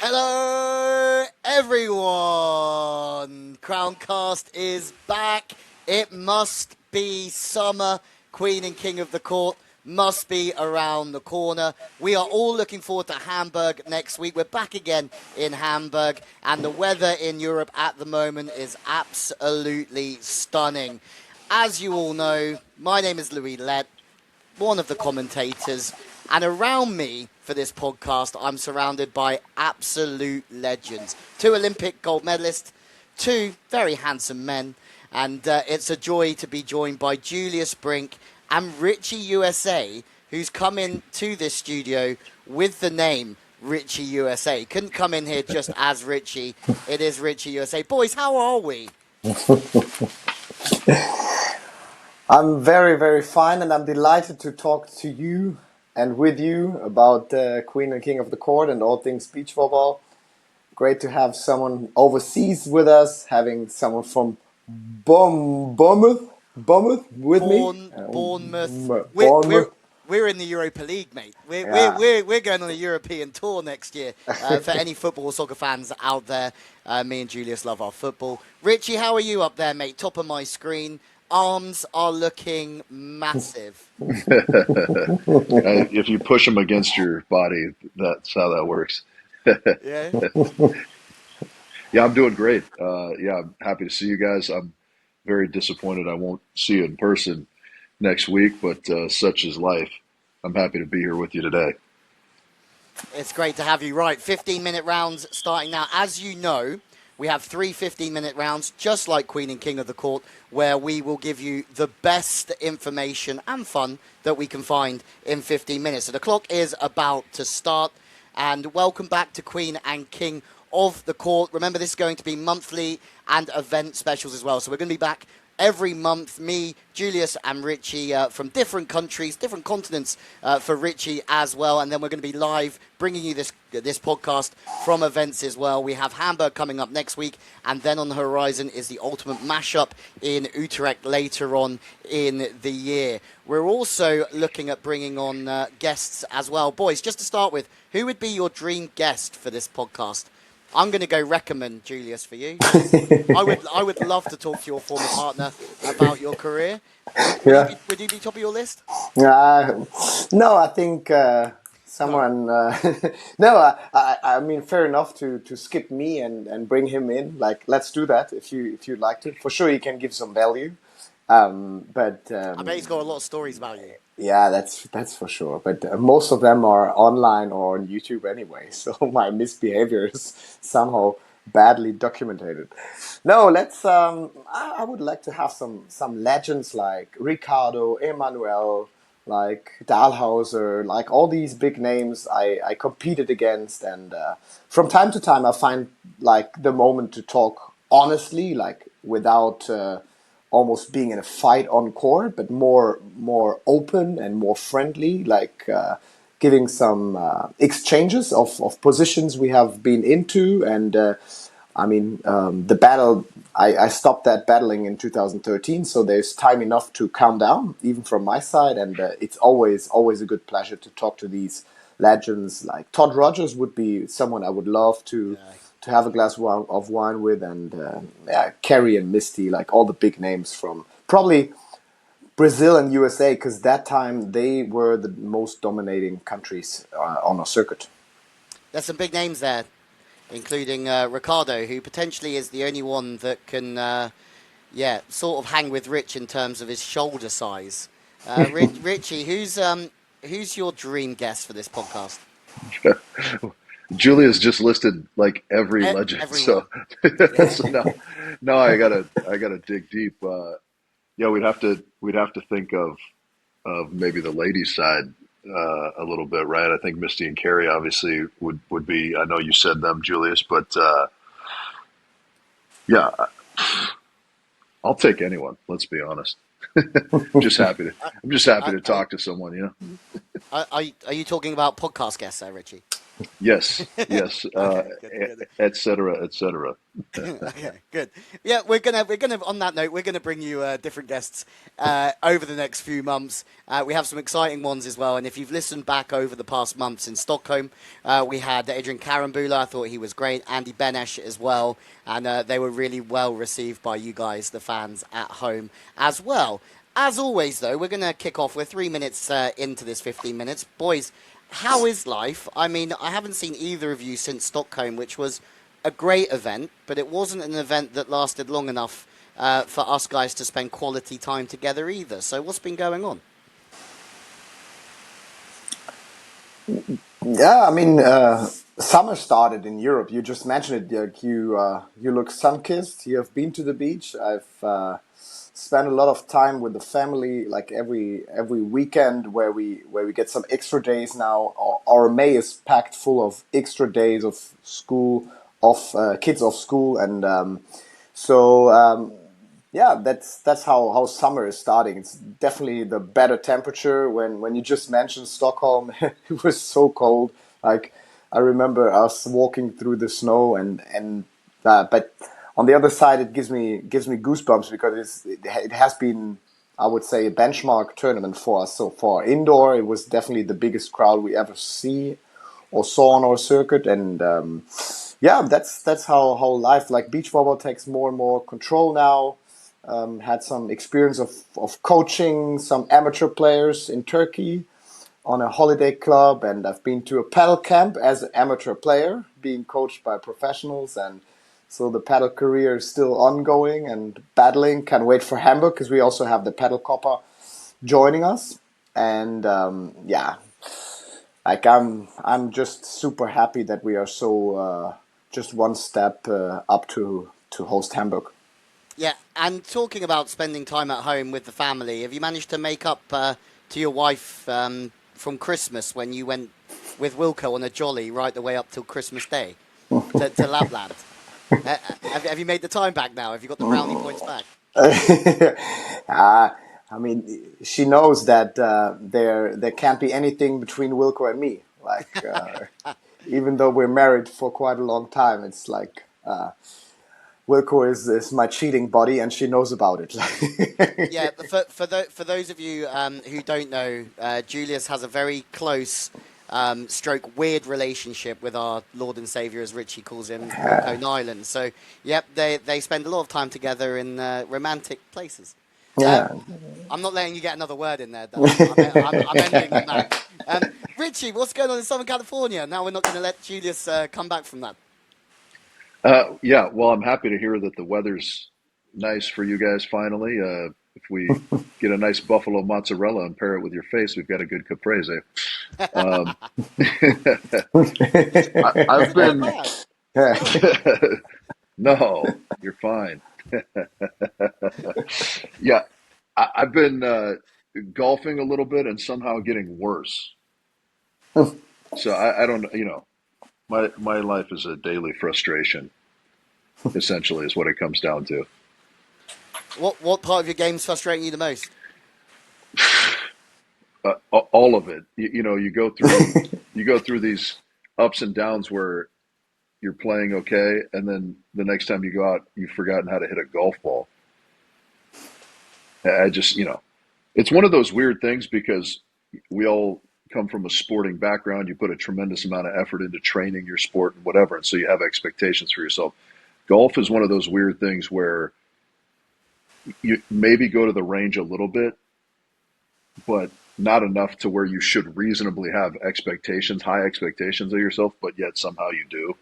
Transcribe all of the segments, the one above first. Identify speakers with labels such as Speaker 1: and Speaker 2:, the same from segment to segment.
Speaker 1: Hello, everyone. Crowncast is back. It must be summer. Queen and King of the Court must be around the corner. We are all looking forward to Hamburg next week. We're back again in Hamburg, and the weather in Europe at the moment is absolutely stunning. As you all know, my name is Lewie Lett, one of the commentators, and around me for this podcast, I'm surrounded by absolute legends. 2 Olympic gold medalists, 2 very handsome men, and it's a joy to be joined by Julius Brink and Richie USA, who's come into this studio with the name Richie USA. Couldn't come in here just as Richie. It is Richie USA. Boys, how are we?
Speaker 2: I'm very, very fine, and I'm delighted to talk to you and with you about Queen and King of the Court and all things beach football. Great to have someone overseas with us, having someone from Bournemouth with me.
Speaker 1: Bournemouth. We're in the Europa League, mate. We're going on a European tour next year. For any football or soccer fans out there, me and Julius love our football. Richie, how are you up there, mate? Top of my screen. Arms are looking massive.
Speaker 3: If you push them against your body, that's how that works.
Speaker 1: Yeah.
Speaker 3: Yeah, I'm doing great. I'm happy to see you guys. I'm very disappointed I won't see you in person next week, but such is life. I'm happy to be here with you today.
Speaker 1: It's great to have you. Right, 15-minute rounds starting now. As you know, we have 3 15-minute rounds, just like Queen and King of the Court, where we will give you the best information and fun that we can find in 15 minutes. So the clock is about to start, and welcome back to Queen and King of the Court. Remember, this is going to be monthly and event specials as well. So we're going to be back every month, me, Julius, and Richie from different countries, different continents for Richie as well. And then we're going to be live bringing you this podcast from events as well. We have Hamburg coming up next week, and then on the horizon is the ultimate mashup in Utrecht later on in the year. We're also looking at bringing on guests as well. Boys, just to start with, who would be your dream guest for this podcast? I'm going to go recommend Julius for you. I would love to talk to your former partner about your career. Would you be top of your list?
Speaker 2: No, I think someone. No, I mean, fair enough to skip me and bring him in. Like, let's do that if you'd like to. For sure, he can give some value.
Speaker 1: I bet he's got a lot of stories about you.
Speaker 2: Yeah, that's for sure. But most of them are online or on YouTube anyway. So my misbehavior is somehow badly documented. No, let's. I would like to have some legends like Ricardo, Emmanuel, like Dahlhauser, like all these big names I competed against, and from time to time I find like the moment to talk honestly, like without. Almost being in a fight on court, but more open and more friendly, like giving some exchanges of positions we have been into. And the battle, I stopped that battling in 2013, so there's time enough to calm down, even from my side. And it's always a good pleasure to talk to these legends. Like Todd Rogers would be someone I would love to have a glass of wine with, and Kerry and Misty, like all the big names from probably Brazil and USA, because that time they were the most dominating countries on our circuit.
Speaker 1: There's some big names there, including Ricardo, who potentially is the only one that can, sort of hang with Rich in terms of his shoulder size. Richie, who's your dream guest for this podcast?
Speaker 3: Julia's just listed like every legend,
Speaker 1: everyone.
Speaker 3: so now I gotta dig deep. We'd have to think of maybe the ladies' side a little bit, right? I think Misty and Carrie obviously would be. I know you said them, Julius, but I'll take anyone. Let's be honest. I'm just happy to talk to someone.
Speaker 1: Are you talking about podcast guests there, Richie?
Speaker 3: Yes, yes,
Speaker 1: Okay, good, good.
Speaker 3: et cetera, et cetera.
Speaker 1: Okay, good. Yeah, we're gonna on that note, we're gonna bring you different guests over the next few months. We have some exciting ones as well, and if you've listened back over the past months in Stockholm, we had Adrian Karambula. I thought he was great. Andy Benesh as well, and they were really well received by you guys, the fans at home as well. As always, though, we're gonna kick off. We're 3 minutes into this 15 minutes, boys. How is life? I mean, I haven't seen either of you since Stockholm, which was a great event, but it wasn't an event that lasted long enough for us guys to spend quality time together either. So what's been going on?
Speaker 2: Yeah, I mean, summer started in Europe. You just mentioned it. Like you look sun-kissed. You have been to the beach. I've spent a lot of time with the family, like every weekend, where we get some extra days now. Our May is packed full of extra days of school, of kids off school, and so. Yeah, that's how summer is starting. It's definitely the better temperature. When you just mentioned Stockholm, it was so cold. Like I remember us walking through the snow, but on the other side, it gives me goosebumps because it has been, I would say, a benchmark tournament for us so far. Indoor, it was definitely the biggest crowd we ever see or saw on our circuit, and yeah, that's how life, like beach volleyball, takes more and more control now. Had some experience of coaching some amateur players in Turkey on a holiday club, and I've been to a paddle camp as an amateur player, being coached by professionals, and so the paddle career is still ongoing and battling. Can't wait for Hamburg because we also have the paddle copper joining us, and yeah, like I'm just super happy that we are so just one step up to host Hamburg.
Speaker 1: Yeah, and talking about spending time at home with the family, have you managed to make up to your wife from Christmas when you went with Wilco on a jolly right the way up till Christmas Day to Lapland? Have you made the time back now? Have you got the brownie points back?
Speaker 2: I mean, she knows that there can't be anything between Wilco and me. Like, even though we're married for quite a long time, it's like Wilco is my cheating buddy, and she knows about it.
Speaker 1: Yeah, for those of you who don't know, Julius has a very close stroke weird relationship with our Lord and Savior, as Richie calls him, Wilco Nyland. So, yep, they spend a lot of time together in romantic places.
Speaker 2: Yeah.
Speaker 1: I'm not letting you get another word in there, though. I'm ending on that. Richie, what's going on in Southern California? Now we're not going to let Julius come back from that.
Speaker 3: Yeah, well, I'm happy to hear that the weather's nice for you guys finally. If we get a nice buffalo mozzarella and pair it with your face, we've got a good caprese. Um,
Speaker 1: Is
Speaker 3: I've
Speaker 1: it that
Speaker 3: been,
Speaker 1: bad? Is it not?
Speaker 3: no, you're fine. Yeah, I've been golfing a little bit and somehow getting worse. So I don't, my life is a daily frustration, essentially, is what it comes down to.
Speaker 1: What part of your game is frustrating you the most?
Speaker 3: All of it. You go through these ups and downs where you're playing okay, and then the next time you go out, you've forgotten how to hit a golf ball. I just, it's one of those weird things because we all come from a sporting background. You put a tremendous amount of effort into training your sport and whatever, and so you have expectations for yourself. Golf is one of those weird things where you maybe go to the range a little bit, but not enough to where you should reasonably have expectations, high expectations of yourself, but yet somehow you do.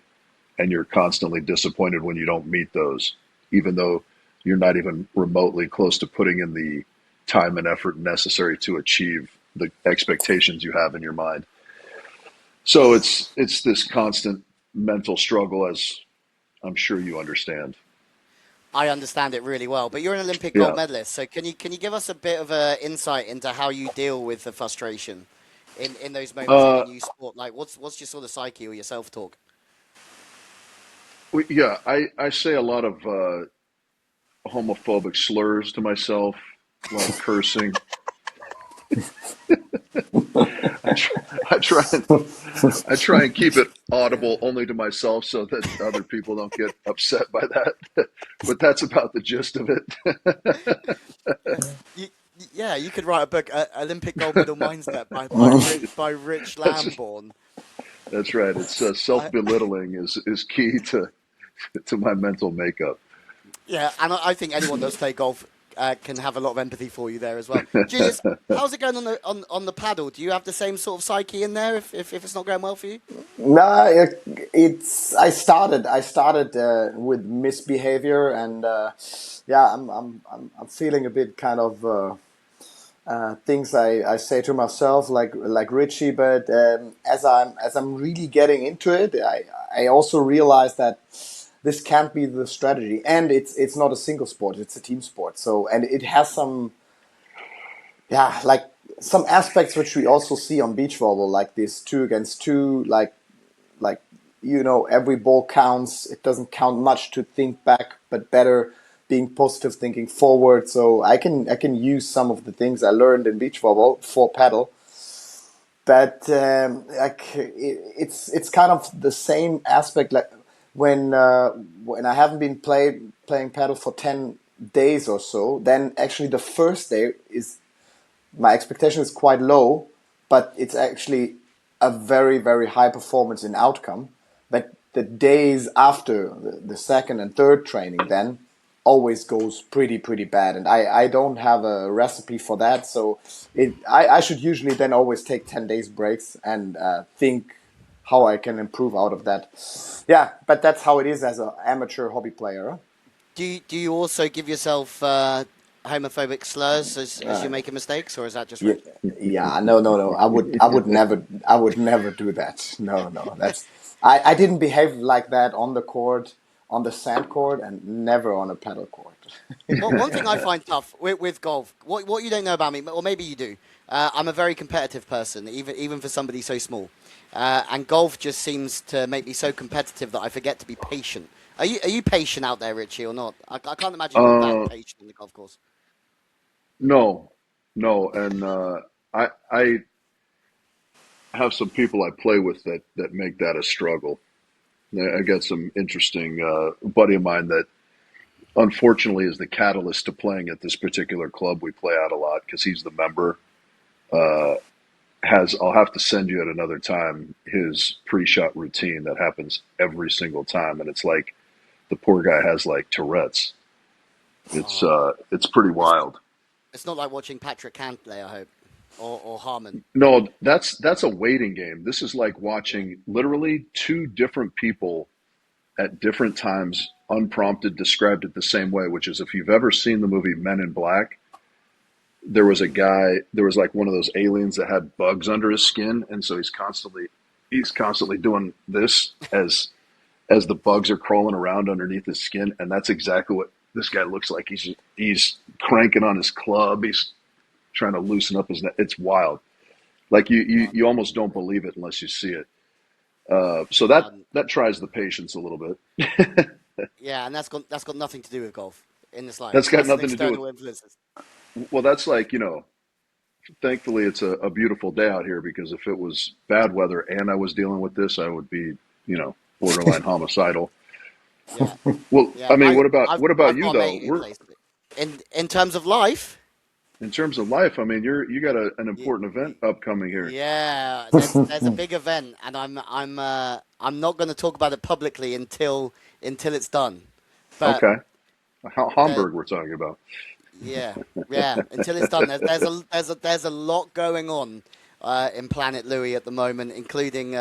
Speaker 3: And you're constantly disappointed when you don't meet those, even though you're not even remotely close to putting in the time and effort necessary to achieve the expectations you have in your mind. So it's this constant mental struggle, as I'm sure you understand.
Speaker 1: I understand it really well, but you're an Olympic gold
Speaker 3: Yeah.
Speaker 1: medalist, so can you give us a bit of insight into how you deal with the frustration in those moments in a
Speaker 3: Uh,
Speaker 1: new sport? Like, what's your sort of psyche or your self talk?
Speaker 3: yeah, I say a lot of homophobic slurs to myself, a lot of cursing. I try and I try and keep it audible only to myself so that other people don't get upset by that. But that's about the gist of it.
Speaker 1: Yeah, you, yeah, you could write a book, Olympic Gold Medal Mindset by Rich
Speaker 3: That's
Speaker 1: Lambourne.
Speaker 3: that's right. It's self
Speaker 1: I,
Speaker 3: belittling is key to my mental makeup.
Speaker 1: yeah, and I think anyone that's played golf can have a lot of empathy for you there as well. Julius, how's it going on the paddle? Do you have the same sort of psyche in there if it's not going well for you?
Speaker 2: No, it's. I started with misbehavior, and yeah, I'm feeling a bit kind of things I say to myself like Richie. But as I'm really getting into it, I also realize that this can't be the strategy, and it's not a single sport; it's a team sport. So, and it has some, yeah, like some aspects which we also see on beach volleyball, like this two against two, like every ball counts. It doesn't count much to think back, but better being positive, thinking forward. So I can use some of the things I learned in beach volleyball for paddle, but it's kind of the same aspect. Like when I haven't been playing paddle for 10 days or so, then actually the first day is my expectation is quite low, but it's actually a very, very high performance in outcome. But the days after the second and third training then always goes pretty bad. And I don't have a recipe for that. So I should usually then always take 10 days breaks and think how I can improve out of that. Yeah, but that's how it is as an amateur hobby player. Huh?
Speaker 1: Do you also give yourself homophobic slurs as you're making mistakes, or is that just
Speaker 2: Yeah,
Speaker 1: rude?
Speaker 2: yeah, no. I would never do that. No. I didn't behave like that on the court, on the sand court, and never on a paddle court.
Speaker 1: Well, one thing I find tough with golf, what you don't know about me, or maybe you do, I'm a very competitive person, even for somebody so small. And golf just seems to make me so competitive that I forget to be patient. Are you patient out there, Richie, or not? I can't imagine you're that
Speaker 3: Uh,
Speaker 1: patient in the golf course.
Speaker 3: no, no, and I have some people I play with that make that a struggle. I got some interesting buddy of mine that unfortunately is the catalyst to playing at this particular club we play at a lot because he's the member. Uh, has I'll have to send you at another time his pre-shot routine that happens every single time, and it's like the poor guy has like Tourette's.
Speaker 1: Oh,
Speaker 3: It's pretty
Speaker 1: it's
Speaker 3: wild.
Speaker 1: it's not like watching Patrick Cantlay, I hope, or Harmon.
Speaker 3: No, that's a waiting game. This is like watching literally two different people at different times, unprompted, described it the same way. Which is, if you've ever seen the movie Men in Black, there was like one of those aliens that had bugs under his skin, and so he's constantly doing this as the bugs are crawling around underneath his skin, and that's exactly what this guy looks like. He's cranking on his club. He's trying to loosen up his neck. It's wild. Like you almost don't believe it unless you see it. So that
Speaker 1: Um,
Speaker 3: that tries the patience a little bit.
Speaker 1: yeah, and that's got nothing to do with golf in the
Speaker 3: That's
Speaker 1: slightest.
Speaker 3: got
Speaker 1: That's an
Speaker 3: nothing to do with.
Speaker 1: external influences.
Speaker 3: Well, that's like, thankfully it's a beautiful day out here because if it was bad weather and I was dealing with this, I would be, borderline homicidal.
Speaker 1: Yeah,
Speaker 3: Well,
Speaker 1: yeah.
Speaker 3: I mean,
Speaker 1: I
Speaker 3: what about
Speaker 1: I've
Speaker 3: what about
Speaker 1: I've
Speaker 3: you
Speaker 1: got a
Speaker 3: though?
Speaker 1: mate who
Speaker 3: We're
Speaker 1: plays it. In terms of life,
Speaker 3: in terms of life. I mean, you got an
Speaker 1: y-
Speaker 3: important event
Speaker 1: y-
Speaker 3: upcoming here.
Speaker 1: yeah, there's a big event, and I'm not going to talk about it publicly until it's done. But
Speaker 3: Okay,
Speaker 1: the
Speaker 3: Hamburg, we're talking about.
Speaker 1: yeah, yeah, until it's done, there's a lot going on in Planet Louis at the moment, including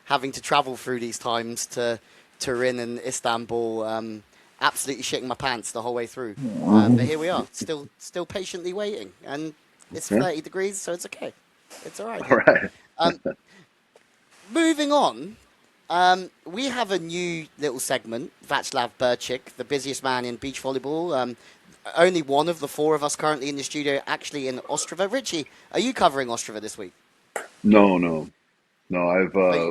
Speaker 1: having to travel through these times to Turin and Istanbul. Absolutely shitting my pants the whole way through. But here we are, still patiently waiting, and it's
Speaker 3: Yeah.
Speaker 1: 30 degrees, so it's okay. It's all right
Speaker 3: All
Speaker 1: here.
Speaker 3: right.
Speaker 1: Um, moving on, we have a new little segment, Václav Burchik, the busiest man in beach volleyball. Only one of the four of us currently in the studio actually in Ostrava. Richie, are you covering Ostrava this week?
Speaker 3: No, no, no.
Speaker 1: Are you?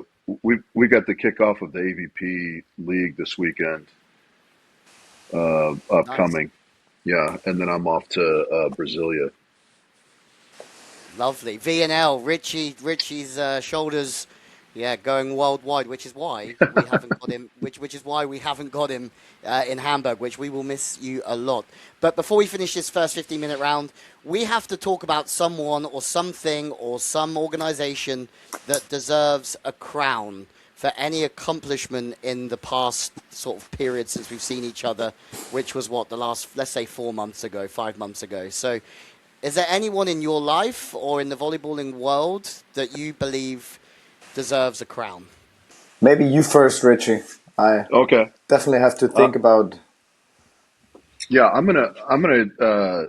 Speaker 3: We got the kickoff of the AVP league this weekend,
Speaker 1: Nice.
Speaker 3: upcoming. Yeah, and then I'm off to Brasilia.
Speaker 1: Lovely. V&L, Richie's shoulders, going worldwide, which is why we haven't got him. Which is why we haven't got him in Hamburg, which we will miss you a lot. But before we finish this first 15-minute round, we have to talk about someone or something or some organisation that deserves a crown for any accomplishment in the past sort of period since we've seen each other, which was what, the last, let's say 4 months ago, 5 months ago. So is there anyone in your life or in the volleyballing world that you believe deserves a crown?
Speaker 2: Maybe you first, Richie. I
Speaker 3: Okay.
Speaker 2: definitely have to think about.
Speaker 3: Yeah, I'm gonna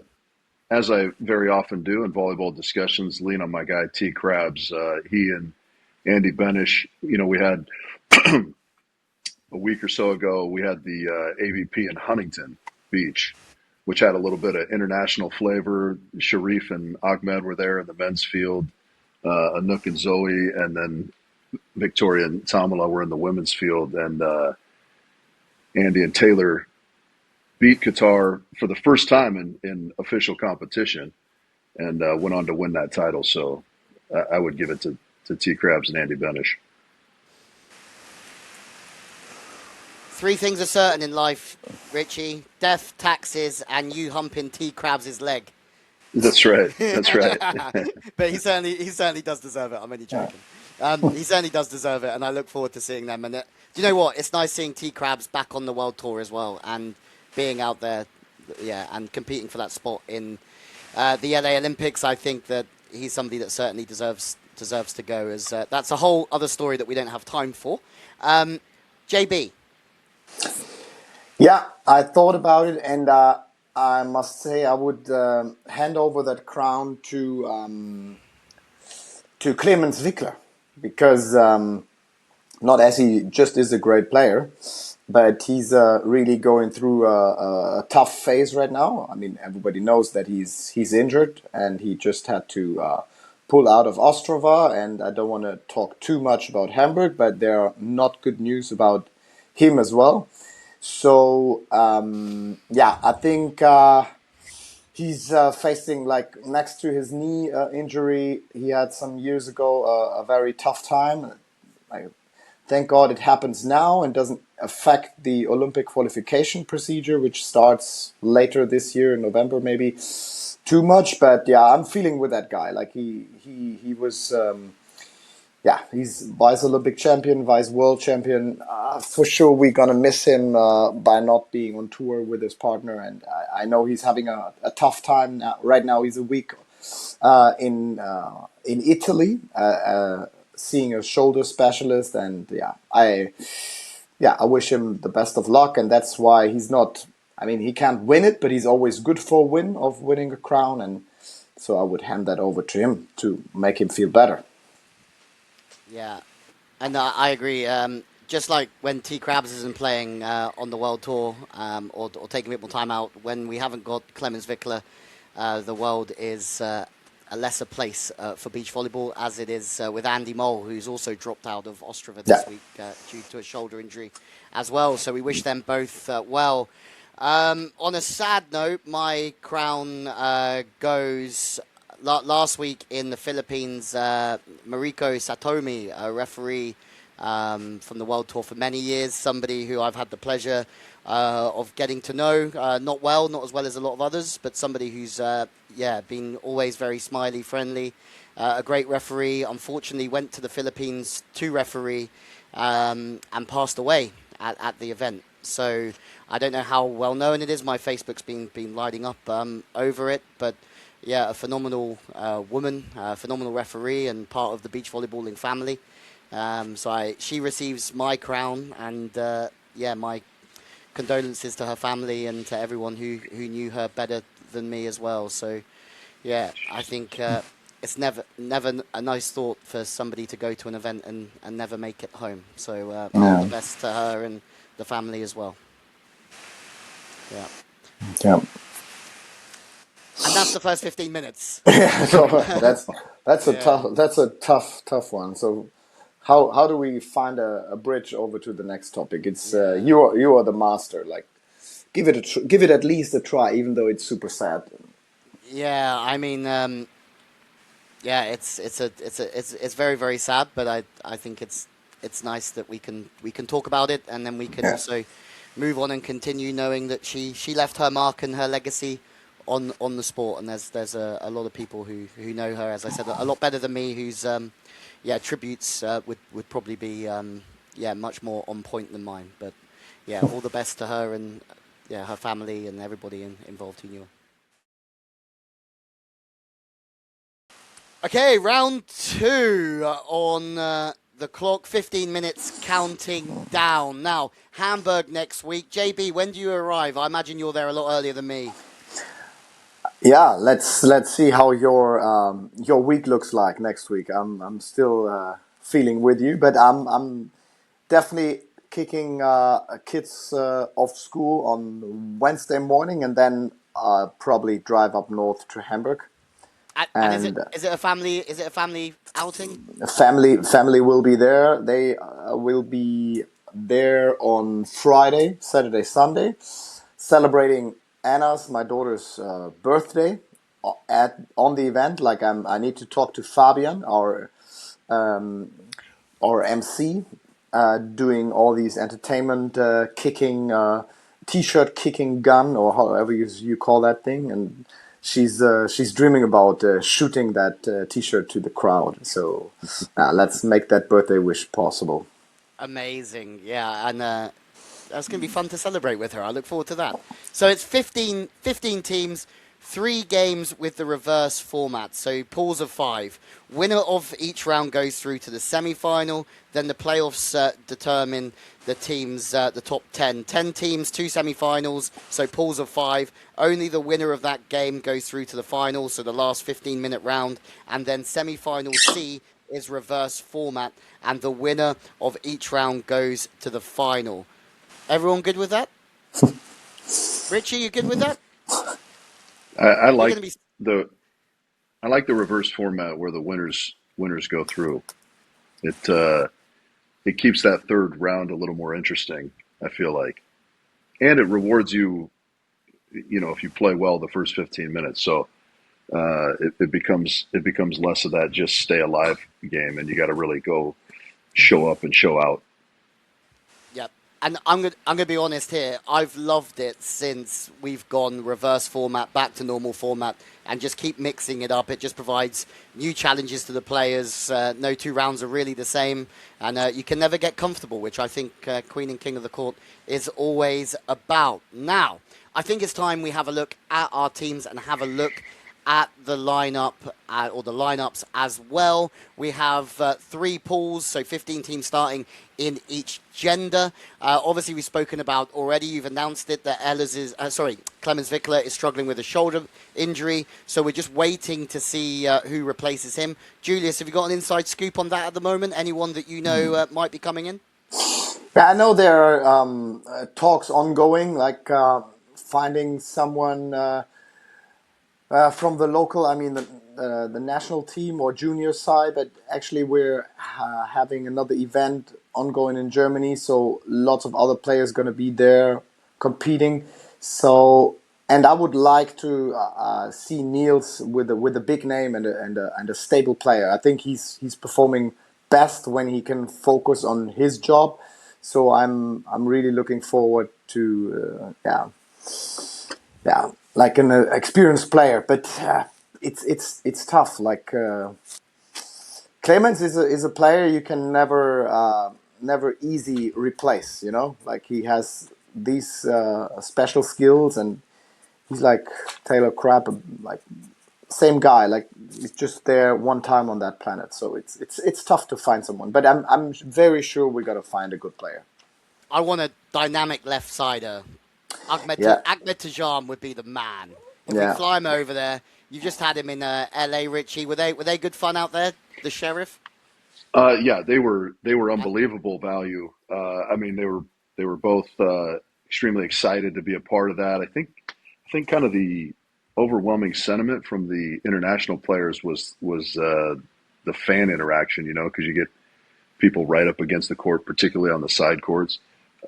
Speaker 3: as I very often do in volleyball discussions, lean on my guy T. Krabs. He and Andy Benish, we had a week or so ago, we had the AVP in Huntington Beach, which had a little bit of international flavor. Sharif and Ahmed were there in the men's field, Anouk and Zoe, and then Victoria and Tamala were in the women's field, and Andy and Taylor beat Qatar for the first time in official competition, and went on to win that title. So I would give it to T. Krabs and Andy Benish.
Speaker 1: 3 things are certain in life, Richie: death, taxes, and you humping T. Krabs' leg.
Speaker 3: That's right. That's right.
Speaker 1: But he certainly does deserve it. I'm only joking. He certainly does deserve it, and I look forward to seeing them. And do you know what? It's nice seeing T. Krabs back on the world tour as well, and being out there, and competing for that spot in the LA Olympics. I think that he's somebody that certainly deserves to go. As that's a whole other story that we don't have time for. JB.
Speaker 2: Yeah, I thought about it, and I must say I would hand over that crown to Clemens Wickler, because not as he just is a great player, but he's really going through a tough phase right now. I mean, everybody knows that he's injured, and he just had to pull out of Ostrava, and I don't want to talk too much about Hamburg, but there are not good news about him as well. So I think he's facing, like, next to his knee injury he had some years ago, a very tough time. Thank God it happens now and doesn't affect the Olympic qualification procedure, which starts later this year in November, maybe too much. But yeah, I'm feeling with that guy. Like he was. He's vice Olympic champion, vice world champion. For sure, we're gonna miss him by not being on tour with his partner, and I know he's having a tough time now. Right now, he's a week in Italy, seeing a shoulder specialist, and I wish him the best of luck, and that's why he's not. I mean, he can't win it, but he's always good for a win of winning a crown, and so I would hand that over to him to make him feel better.
Speaker 1: Yeah, and I agree. Just like when T. Krabs isn't playing on the world tour, or taking a bit more time out, when we haven't got Clemens Wickler, the world is a lesser place for beach volleyball, as it is with Andy Mole, who's also dropped out of Ostrava this week due to a shoulder injury as well. So we wish them both well. On a sad note, my crown goes... Last week in the Philippines, Mariko Satomi, a referee from the World Tour for many years, somebody who I've had the pleasure of getting to know, not as well as a lot of others, but somebody who's been always very smiley, friendly, a great referee. Unfortunately, went to the Philippines to referee and passed away at the event. So I don't know how well known it is. My Facebook's been lighting up over it, but. Yeah, a phenomenal woman, phenomenal referee, and part of the beach volleyballing family. She receives my crown, and my condolences to her family and to everyone who knew her better than me as well. So, yeah, I think it's never a nice thought for somebody to go to an event and never make it home. So all the best to her and the family as well. Yeah.
Speaker 2: Yeah.
Speaker 1: And that's the first 15 minutes.
Speaker 2: So that's a tough one. So how do we find a bridge over to the next topic? It's you are the master. Like, give it at least a try, even though it's super sad.
Speaker 1: Yeah, I mean, Yeah, it's very very sad, but I think it's nice that we can talk about it, and then we can
Speaker 2: Yeah.
Speaker 1: also move on and continue knowing that she left her mark and her legacy on the sport, and there's a lot of people who know her, as I said, a lot better than me, whose yeah, tributes would probably be yeah, much more on point than mine, but yeah, all the best to her and yeah, her family and everybody involved who knew her. Okay, round two on the clock. 15 minutes counting down. Now, Hamburg next week. JB, when do you arrive? I imagine you're there a lot earlier than me.
Speaker 2: Yeah, let's see how your week looks like next week. I'm still feeling with you, but I'm definitely kicking kids off school on Wednesday morning, and then probably drive up north to Hamburg.
Speaker 1: And is it
Speaker 2: And
Speaker 1: is it a family outing?
Speaker 2: family will be there. They will be there on Friday, Saturday, Sunday, celebrating Anna's, my daughter's birthday at on the event. Like I need to talk to Fabian, our MC, doing all these entertainment kicking, t-shirt kicking gun, or however you call that thing, and she's dreaming about shooting that t-shirt to the crowd. So let's make that birthday wish possible.
Speaker 1: Amazing, yeah, and that's going to be fun to celebrate with her. I look forward to that. So it's 15 teams, 3 games with the reverse format. So pools of 5. Winner of each round goes through to the semi-final. Then the playoffs determine the teams, the top 10. 10 teams, 2 semi-finals. So pools of 5. Only the winner of that game goes through to the final. So the last 15-minute round. And then semi-final C is reverse format. And the winner of each round goes to the final. Everyone good with that? Richie, you good with that?
Speaker 3: I
Speaker 1: You're
Speaker 3: like
Speaker 1: going to be
Speaker 3: the I like the reverse format where the winners go through. It it keeps that third round a little more interesting, I feel like, and it rewards you, you know, if you play well the first 15 minutes. So it becomes less of that just stay alive game, and you got to really go show up and show out.
Speaker 1: Yep. And I'm gonna be honest here. I've loved it since we've gone reverse format back to normal format and just keep mixing it up. It just provides new challenges to the players. No 2 rounds are really the same, and you can never get comfortable, which I think Queen and King of the Court is always about. Now, I think it's time we have a look at our teams and have a look at the lineup or the lineups as well. We have 3 pools, so 15 teams starting in each gender. Obviously, we've spoken about already. You've announced it that Clemens Wickler is struggling with a shoulder injury, so we're just waiting to see who replaces him. Julius, have you got an inside scoop on that at the moment? Anyone that you know might be coming in?
Speaker 2: Yeah, I know there are talks ongoing, like finding someone. From the local, I mean the national team or junior side, but actually we're having another event ongoing in Germany, so lots of other players going to be there competing. So, and I would like to see Niels with a big name and a stable player. I think he's performing best when he can focus on his job. So I'm really looking forward to like an experienced player, but it's tough. Like Clemens is a player you can never easy replace. You know, like he has these special skills, and he's like Taylor Crabb, like same guy. Like he's just there one time on that planet. So it's tough to find someone, but I'm very sure we got to find a good player.
Speaker 1: I want a dynamic left sider.
Speaker 2: Yeah,
Speaker 1: Ahmed Tajam would be the man. If we
Speaker 2: yeah.
Speaker 1: fly him over there, you just had him in LA, Richie. Were they good fun out there? The sheriff.
Speaker 3: Yeah, they were unbelievable value. I mean, they were both extremely excited to be a part of that. I think kind of the overwhelming sentiment from the international players was the fan interaction. You know, because you get people right up against the court, particularly on the side courts,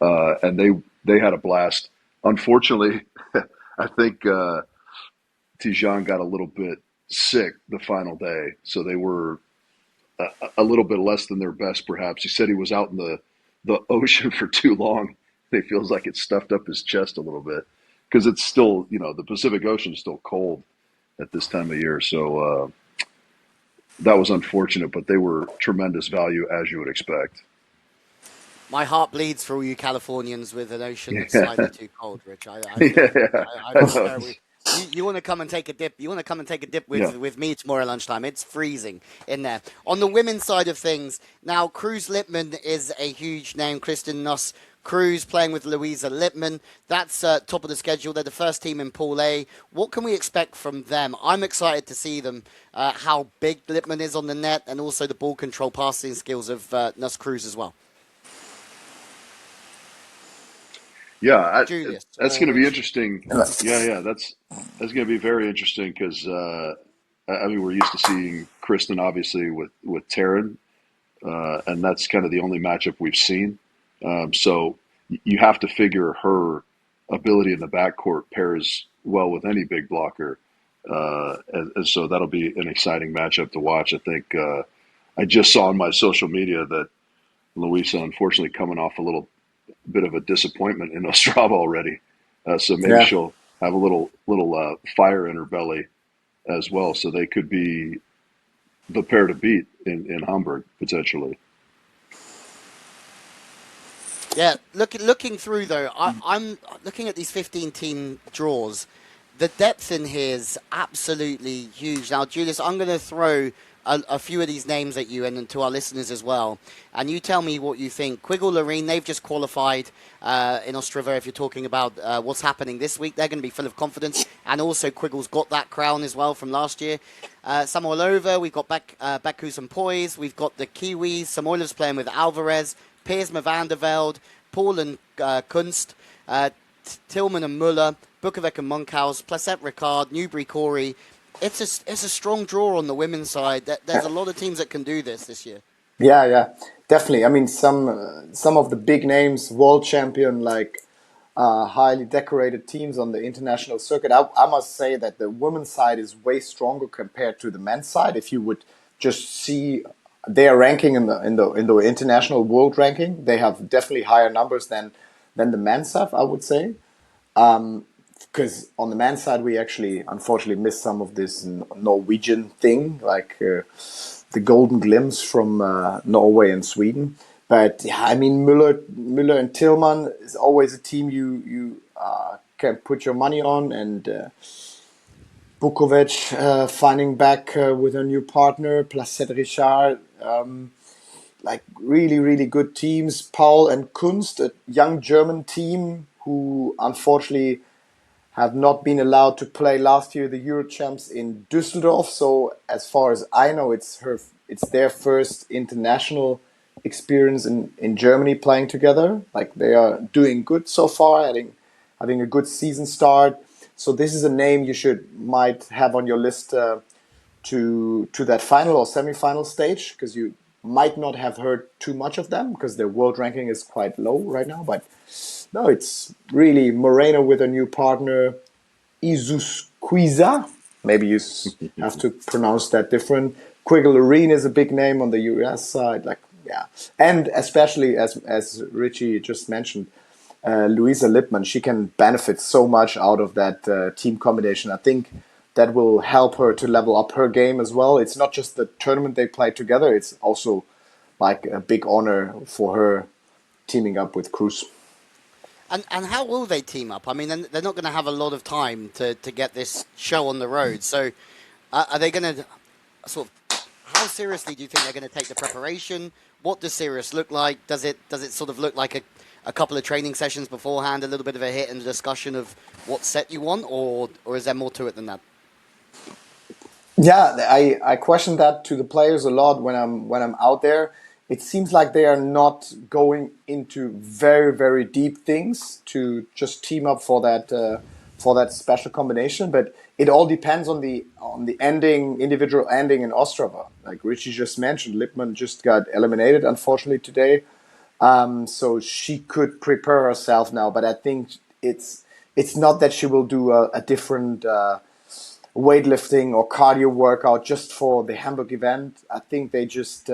Speaker 3: and they had a blast. Unfortunately, I think Tijan got a little bit sick the final day, so they were a little bit less than their best, perhaps. He said he was out in the ocean for too long. He feels like it stuffed up his chest a little bit because it's still, the Pacific Ocean is still cold at this time of year. So that was unfortunate, but they were tremendous value, as you would expect.
Speaker 1: My heart bleeds for all you Californians with an ocean that's
Speaker 3: Yeah,
Speaker 1: slightly too cold, Rich. I feel you.
Speaker 3: yeah,
Speaker 1: I
Speaker 3: I
Speaker 1: feel
Speaker 3: know.
Speaker 1: terribly. You want to come and take a dip? You want to come and take a dip
Speaker 3: Yeah,
Speaker 1: with me tomorrow lunchtime? It's freezing in there. On the women's side of things, now Cruz Lippmann is a huge name. Kristen Nuss Cruz playing with Louisa Lippmann. That's top of the schedule. They're the first team in Pool A. What can we expect from them? I'm excited to see them. How big Lippmann is on the net, and also the ball control, passing skills of Nuss Cruz as well.
Speaker 3: yeah.
Speaker 1: Julius
Speaker 3: That's
Speaker 1: or
Speaker 3: going to be
Speaker 1: Rich?
Speaker 3: interesting. Yeah. That's going to be very interesting because I mean we're used to seeing Kristen obviously with Taryn, and that's kind of the only matchup we've seen. So you have to figure her ability in the backcourt pairs well with any big blocker, and so that'll be an exciting matchup to watch. I think I just saw on my social media that Louisa, unfortunately, coming off a little bit of a disappointment in Ostrava already, so maybe
Speaker 2: Yeah.
Speaker 3: she'll have a little fire in her belly as well. So they could be the pair to beat in Hamburg potentially.
Speaker 1: Yeah, looking through though, I'm looking at these 15-team draws. The depth in here is absolutely huge. Now, Julius, I'm going to throw a few of these names at you and to our listeners as well, and you tell me what you think. Quiggle Loreen, they've just qualified in Ostrava. If you're talking about what's happening this week, they're going to be full of confidence, and also Quiggle's got that crown as well from last year. Samoilova, we've got Bakus and Poise, we've got the Kiwis, Samoilov's playing with Alvarez, Piersma van der Velde, Paul and Kunst, Tillman and Muller, Bukovic and Monkhouse, Placet Ricard, Newbury Corey. It's a strong draw on the women's side. There's a lot of teams that can do this year.
Speaker 2: Yeah, definitely. I mean, some of the big names, world champion, like highly decorated teams on the international circuit. I must say that the women's side is way stronger compared to the men's side. If you would just see their ranking in the international world ranking, they have definitely higher numbers than the men's have, I would say. Because on the men's side, we actually unfortunately missed some of this Norwegian thing, like the golden glimpse from Norway and Sweden. But yeah, I mean, Müller and Tillman is always a team you can put your money on, and Bukovic finding back with a new partner, Placet Richard, like really good teams. Paul and Kunst, a young German team who unfortunately have not been allowed to play last year the Euro Champs in Düsseldorf. So as far as I know, it's their first international experience in Germany playing together. Like they are doing good so far, having a good season start. So this is a name you might have on your list to that final or semi-final stage, because you might not have heard too much of them because their world ranking is quite low right now. But no, it's really Moreno with a new partner, Izuzquiza. Maybe you have to pronounce that different. Quiggle Loreen is a big name on the US side. Like, yeah. And especially, as Richie just mentioned, Louisa Lippmann, she can benefit so much out of that team combination. I think that will help her to level up her game as well. It's not just the tournament they play together, it's also like a big honor for her teaming up with Cruz.
Speaker 1: And how will they team up? I mean, they're not going to have a lot of time to get this show on the road. So are they going to sort of, how seriously do you think they're going to take the preparation? What does serious look like? Does it sort of look like a couple of training sessions beforehand, a little bit of a hit and a discussion of what set you want, or is there more to it than that?
Speaker 2: Yeah, I question that to the players a lot when I'm out there. It seems like they are not going into very deep things to just team up for that special combination. But it all depends on the individual ending in Ostrava. Like Richie just mentioned, Lippmann just got eliminated unfortunately today, so she could prepare herself now. But I think it's not that she will do a different weightlifting or cardio workout just for the Hamburg event. I think they just,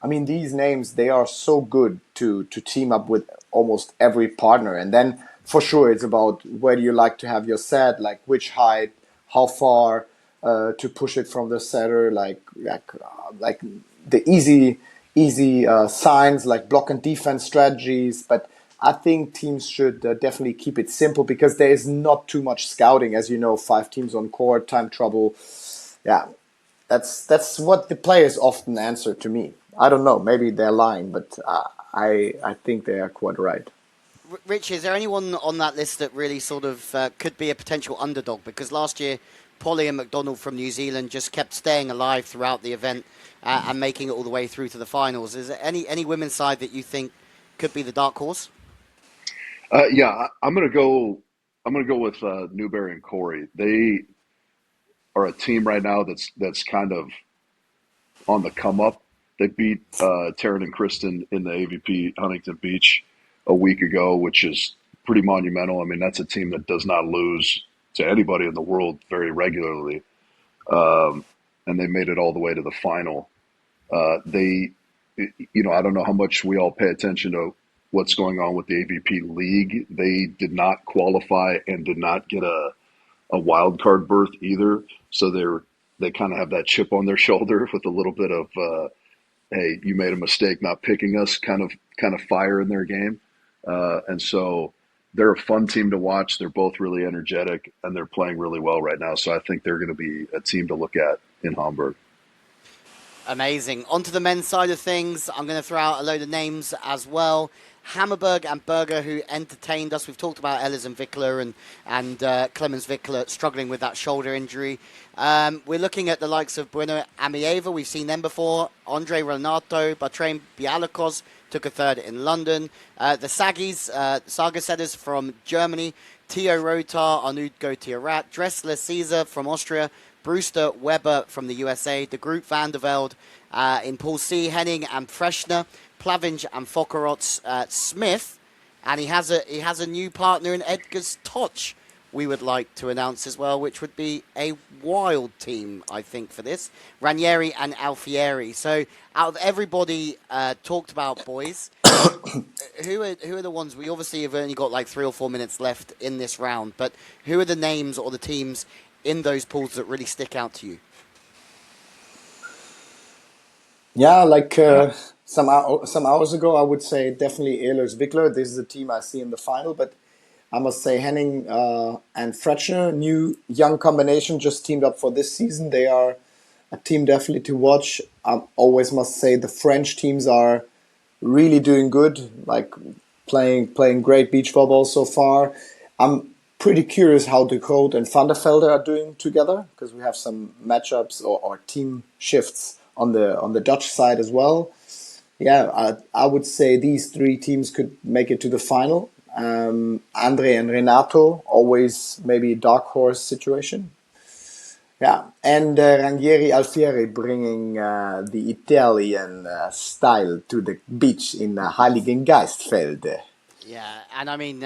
Speaker 2: these names, they are so good to team up with almost every partner. And then for sure, it's about where do you like to have your set, like which height, how far to push it from the setter, like the easy signs like block and defense strategies. But I think teams should definitely keep it simple because there is not too much scouting. As you know, 5 teams on court, time trouble. Yeah, that's what the players often answer to me. I don't know, maybe they're lying, but I think they are quite right.
Speaker 1: Rich, is there anyone on that list that really sort of could be a potential underdog? Because last year, Polly and McDonald from New Zealand just kept staying alive throughout the event and making it all the way through to the finals. Is there any women's side that you think could be the dark horse?
Speaker 3: I'm gonna go. I'm gonna go with Newberry and Corey. They are a team right now that's kind of on the come up. They beat Taryn and Kristen in the AVP Huntington Beach a week ago, which is pretty monumental. I mean, that's a team that does not lose to anybody in the world very regularly, and they made it all the way to the final. I don't know how much we all pay attention to what's going on with the AVP league. They did not qualify and did not get a wild card berth either. So they kind of have that chip on their shoulder with a little bit of, hey, you made a mistake not picking us kind of fire in their game. And so they're a fun team to watch. They're both really energetic and they're playing really well right now. So I think they're going to be a team to look at in Hamburg.
Speaker 1: Amazing. On to the men's side of things. I'm going to throw out a load of names as well. Hammerberg and Berger, who entertained us. We've talked about Ellis and Vickler and Clemens Vickler struggling with that shoulder injury. We're looking at the likes of Bueno Amieva. We've seen them before. Andre Renato, Bartrain Bialakos took a third in London. The Saggies, Saga setters from Germany. Theo Rotar, Arnud Gauthier-Rat, Dressler Caesar from Austria, Brewster Weber from the USA, the Group van der Velde in Pool C, Henning and Freshner, Plavinge and Fokerotz, Smith, and he has a new partner in Edgar's Toch we would like to announce as well, which would be a wild team, I think, for this. Ranieri and Alfieri. So out of everybody talked about, boys, who are the ones, we obviously have only got like 3 or 4 minutes left in this round, but who are the names or the teams in those pools that really stick out to you?
Speaker 2: Yeah, some hours ago, I would say definitely Ehlers Wickler. This is a team I see in the final, but I must say Henning and Fretscher, new young combination, just teamed up for this season. They are a team definitely to watch. I always must say the French teams are really doing good, like playing great beach volleyball so far. I'm pretty curious how De Groot and Van der Velde are doing together, because we have some matchups or team shifts on the Dutch side as well. Yeah, I would say these 3 teams could make it to the final. Andre and Renato, always maybe a dark horse situation. Yeah, and Ranieri Alfieri bringing the Italian style to the beach in Heiligengeistfelde.
Speaker 1: Yeah, and I mean,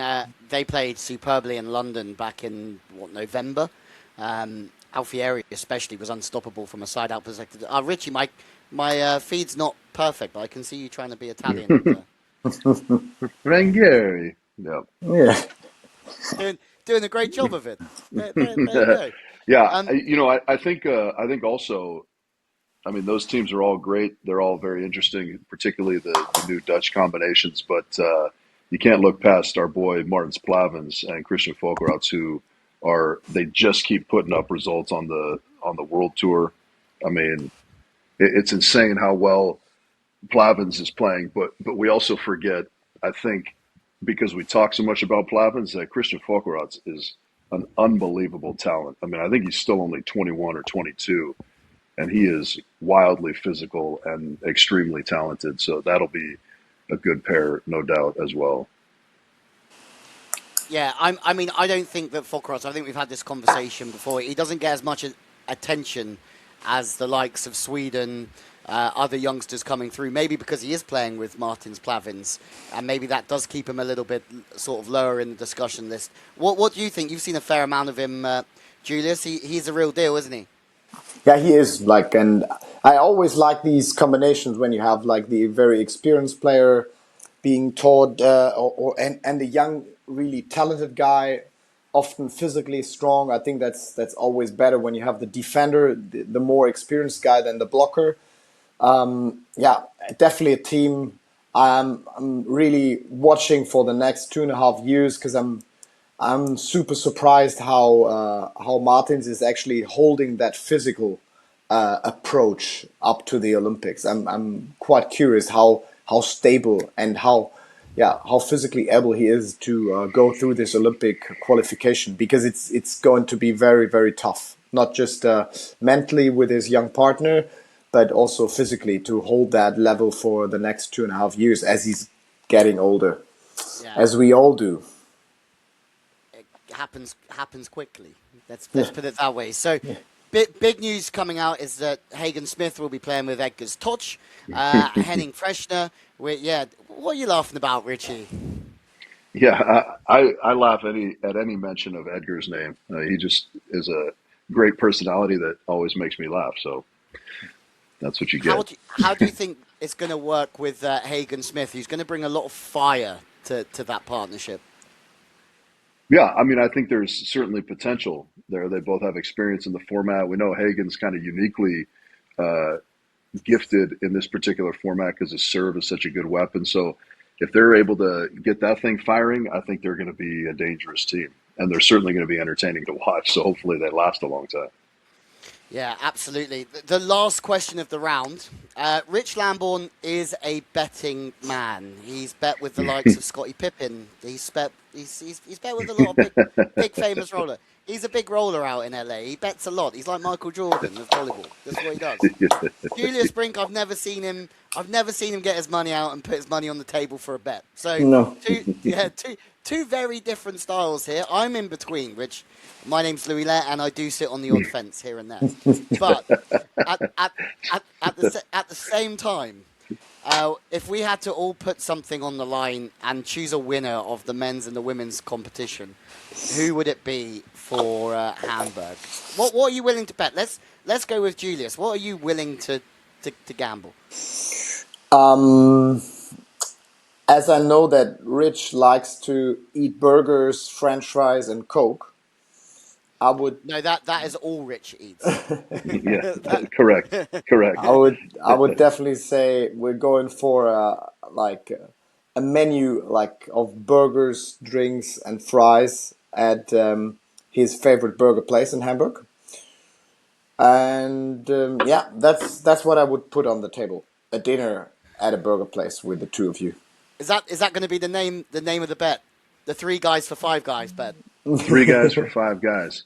Speaker 1: they played superbly in London back in, November? Alfieri especially was unstoppable from a side-out perspective. Richie, my feed's not perfect, but I can see you trying to be Italian.
Speaker 3: Ranieri. Yeah.
Speaker 2: Yeah.
Speaker 1: Doing a great job of it. There you go.
Speaker 3: Yeah, I think also, I mean, those teams are all great. They're all very interesting, particularly the new Dutch combinations. But you can't look past our boy Martins Plavins and Christian Folkerats, who they just keep putting up results on the world tour. I mean, it's insane how well Plavins is playing. But we also forget, I think, because we talk so much about Plavins, that Christian Folkerats is an unbelievable talent. I mean, I think he's still only 21 or 22, and he is wildly physical and extremely talented. So that'll be a good pair, no doubt, as well.
Speaker 1: Yeah, I don't think that Folkerats, I think we've had this conversation before, he doesn't get as much attention as the likes of Sweden, other youngsters coming through, maybe because he is playing with Martins Plavins, and maybe that does keep him a little bit sort of lower in the discussion list. What do you think? You've seen a fair amount of him Julius, he's a real deal, isn't he?
Speaker 2: Yeah, he is like, and I always like these combinations when you have like the very experienced player being taught, and a young, really talented guy, often physically strong. I think that's always better when you have the defender, the more experienced guy than the blocker. Yeah, definitely a team I'm really watching for the next 2.5 years, because I'm super surprised how Martins is actually holding that physical approach up to the Olympics. I'm quite curious how stable and how physically able he is to go through this Olympic qualification, because it's going to be very, very tough, not just mentally with his young partner, but also physically, to hold that level for the next 2.5 years as he's getting older,
Speaker 1: Yeah,
Speaker 2: as we all do.
Speaker 1: it happens quickly. Let's put it that way. So, big news coming out is that Hagen Smith will be playing with Edgar's Touch, Henning Freshner. What are you laughing about, Richie?
Speaker 3: Yeah, I laugh at any mention of Edgar's name. He just is a great personality that always makes me laugh. So that's what you get.
Speaker 1: How do you think it's going to work with Hagen Smith, who's going to bring a lot of fire to that partnership?
Speaker 3: Yeah, I mean, I think there's certainly potential there. They both have experience in the format. We know Hagen's kind of uniquely uh, gifted in this particular format because his serve is such a good weapon. So if they're able to get that thing firing, I think they're going to be a dangerous team. And they're certainly going to be entertaining to watch. So hopefully they last a long time.
Speaker 1: Yeah, absolutely. The last question of the round. Rich Lambourne is a betting man. He's bet with the likes of Scottie Pippen. He's bet with a lot of big famous roller. He's a big roller out in LA. He bets a lot. He's like Michael Jordan of volleyball. That's what he does. Julius Brink, I've never seen him get his money out and put his money on the table for a bet. So
Speaker 2: No.
Speaker 1: two very different styles here. I'm in between, which my name's Lewie Lett, and I do sit on the odd fence here and there. But at the same time, if we had to all put something on the line and choose a winner of the men's and the women's competition, who would it be for Hamburg? What are you willing to bet? Let's go with Julius. What are you willing to gamble?
Speaker 2: Um, as I know that Rich likes to eat burgers, French fries, and Coke, I would
Speaker 1: No, that is all Rich eats.
Speaker 3: Yeah,
Speaker 1: That-
Speaker 3: correct. Correct.
Speaker 2: I would definitely say we're going for a menu like of burgers, drinks, and fries at his favorite burger place in Hamburg. And yeah, that's what I would put on the table. A dinner at a burger place with the two of you.
Speaker 1: is that going to be the name of the bet? The three guys for five guys bet.
Speaker 3: Three guys for five guys.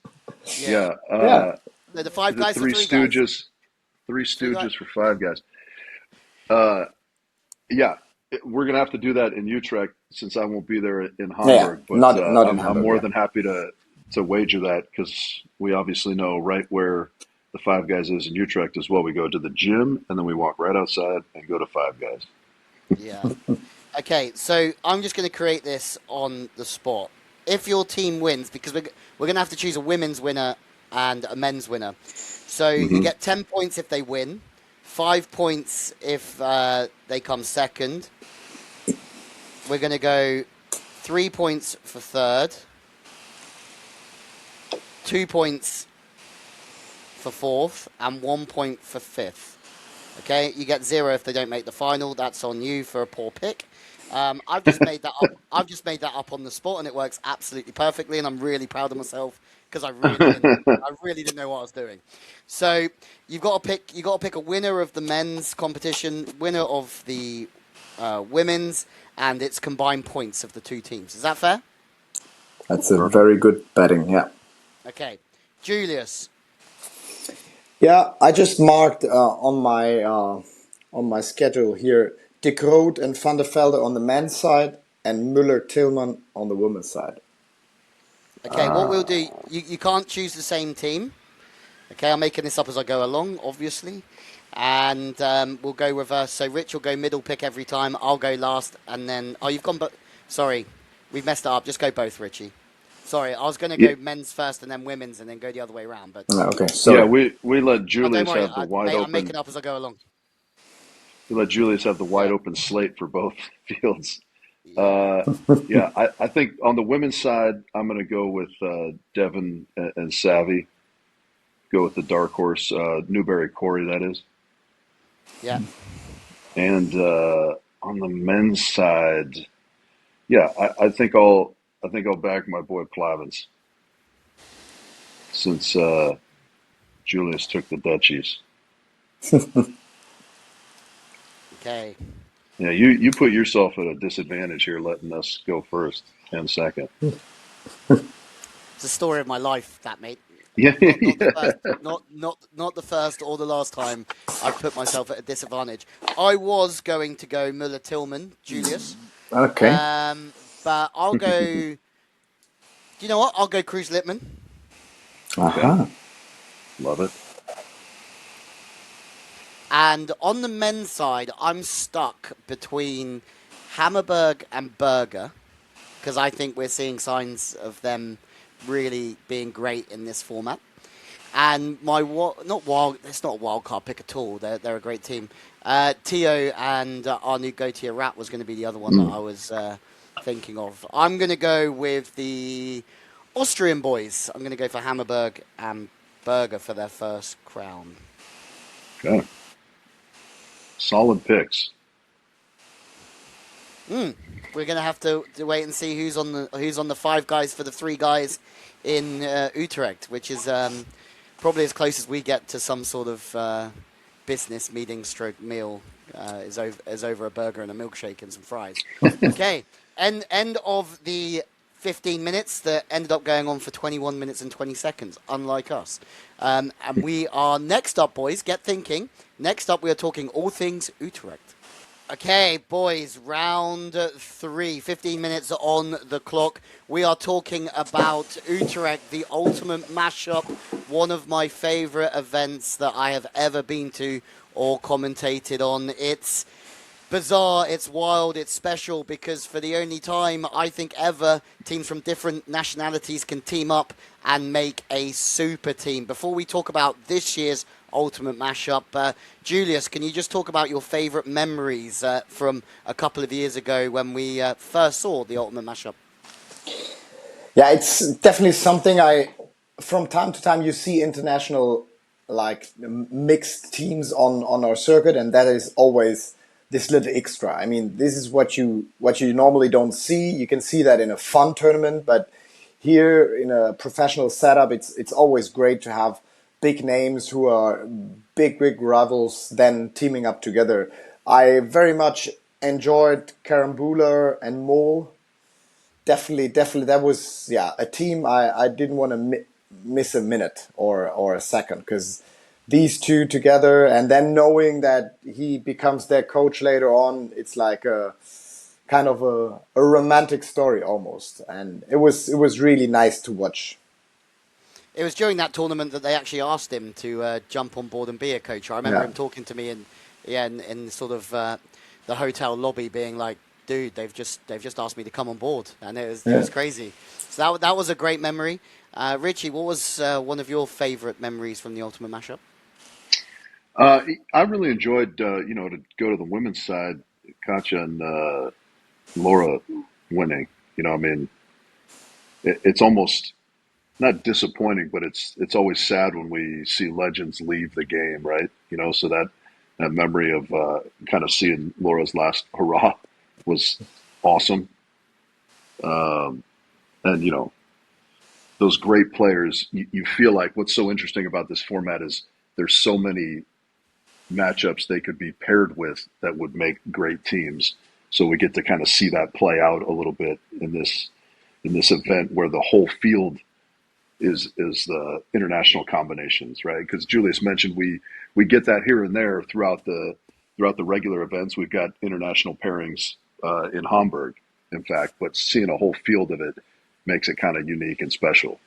Speaker 1: Yeah.
Speaker 3: Yeah.
Speaker 2: Yeah.
Speaker 1: No, the five
Speaker 3: The
Speaker 1: guys for
Speaker 3: Three
Speaker 1: three guys.
Speaker 3: Stooges. Three
Speaker 1: Three guys.
Speaker 3: Stooges for five guys. Uh, yeah, we're gonna have to do that in Utrecht since I won't be there in
Speaker 2: Yeah,
Speaker 3: Hamburg. But
Speaker 2: not in
Speaker 3: I'm
Speaker 2: Hamburg.
Speaker 3: more
Speaker 2: Yeah.
Speaker 3: than happy to wager that because we obviously know right where the Five Guys is in Utrecht as well. We go to the gym and then we walk right outside and go to Five Guys.
Speaker 1: Yeah. Okay, so I'm just going to create this on the spot. If your team wins, because we're going to have to choose a women's winner and a men's winner. So you
Speaker 3: Hmm.
Speaker 1: get 10 points if they win, 5 points if they come second. We're going to go 3 points for third, 2 points for fourth, and 1 point for fifth. Okay, you get 0 if they don't make the final. That's on you for a poor pick. I've just made that up. I've just made that up on the spot, and it works absolutely perfectly. And I'm really proud of myself because I really didn't. I really didn't know what I was doing. So you've got to pick. You got to pick a winner of the men's competition, winner of the women's, and its combined points of the two teams. Is that fair?
Speaker 2: That's a
Speaker 3: Perfect.
Speaker 2: very good betting. Yeah.
Speaker 1: Okay, Julius.
Speaker 2: Yeah, I just marked on my schedule here De Groot and Van der Velde on the men's side and Müller Tillman on the women's side.
Speaker 1: Okay, what we'll do. You can't choose the same team. Okay, I'm making this up as I go along, obviously. And we'll go reverse. So Rich will go middle pick every time. I'll go last. And then... Oh, you've gone... Sorry, we've messed it up. Just go both, Richie. Sorry, I was going to
Speaker 3: Yeah,
Speaker 1: go men's first and then women's and then go the other way around. But
Speaker 2: Okay,
Speaker 3: yeah.
Speaker 2: sorry.
Speaker 3: We let
Speaker 1: oh, don't
Speaker 3: Julius
Speaker 1: worry,
Speaker 3: have the wide
Speaker 1: I'm making
Speaker 3: open.
Speaker 1: up as I go along.
Speaker 3: We let Julius have the wide
Speaker 1: Yeah,
Speaker 3: open slate for both fields.
Speaker 1: yeah.
Speaker 3: Uh, yeah, I think on the women's side, I'm going to go with Devin and Savvy. Go with the dark horse, Newberry Corey, that is.
Speaker 1: Yeah.
Speaker 3: And on the men's side, yeah, I think I'll back my boy Plavins since Julius took the Dutchies.
Speaker 1: Okay.
Speaker 3: Yeah, you put yourself at a disadvantage here, letting us go first and second.
Speaker 1: It's the story of my life, that mate.
Speaker 3: Yeah,
Speaker 1: Not the
Speaker 3: yeah.
Speaker 1: first, not the first or the last time I've put myself at a disadvantage. I was going to go Muller Tillman, Julius,
Speaker 2: Okay.
Speaker 1: um, but I'll go. Do you know what? I'll go Cruz Littman.
Speaker 3: Okay,
Speaker 2: Aha.
Speaker 3: love it.
Speaker 1: And on the men's side, I'm stuck between Hammerberg and Berger because I think we're seeing signs of them really being great in this format. And my not wild, it's not a wild card pick at all. They're a great team. Tio and our new Gautier Rat was going to be the other one that I was thinking of. I'm going to go with the Austrian boys. I'm going to go for Hammerberg and Berger for their first crown.
Speaker 3: Okay, solid picks.
Speaker 1: We're going to have to wait and see who's on the five guys for the three guys in Utrecht, which is probably as close as we get to some sort of business meeting stroke meal is over a burger and a milkshake and some fries. Okay, end of the 15 minutes that ended up going on for 21 minutes and 20 seconds, unlike us. And we are next up, boys. Get thinking. Next up, we are talking all things Utrecht. Okay, boys, round 3, 15 minutes on the clock. We are talking about Utrecht, the ultimate mashup, one of my favorite events that I have ever been to or commentated on. It's bizarre, it's wild, it's special because for the only time I think ever, teams from different nationalities can team up and make a super team. Before we talk about this year's Ultimate Mashup, Julius, can you just talk about your favourite memories from a couple of years ago when we first saw the Ultimate Mashup?
Speaker 2: Yeah, it's definitely something from time to time, you see international, like mixed teams on our circuit, and that is always this little extra. I mean, this is what you normally don't see. You can see that in a fun tournament, but here in a professional setup, it's always great to have big names who are big rivals then teaming up together. I very much enjoyed Karambuler and Mole. Definitely, that was a team I didn't want to miss a minute or a second, because these two together, and then knowing that he becomes their coach later on, it's like a kind of a romantic story almost, and it was really nice to watch.
Speaker 1: It was during that tournament that they actually asked him to jump on board and be a coach. I remember
Speaker 2: Yeah.
Speaker 1: him talking to me in sort of the hotel lobby, being like, "Dude, they've just asked me to come on board," and it
Speaker 2: Yeah.
Speaker 1: was crazy. So that was a great memory. Richie, what was one of your favourite memories from the Ultimate Mashup?
Speaker 3: I really enjoyed, to go to the women's side, Katja and Laura winning. I mean, it's almost not disappointing, but it's always sad when we see legends leave the game, right? So that memory of kind of seeing Laura's last hurrah was awesome. Um, and those great players, you feel like what's so interesting about this format is there's so many matchups they could be paired with that would make great teams. So we get to kind of see that play out a little bit in this event where the whole field is the international combinations, right? Because Julius mentioned we get that here and there throughout the regular events. We've got international pairings in Hamburg, in fact, but seeing a whole field of it makes it kind of unique and special.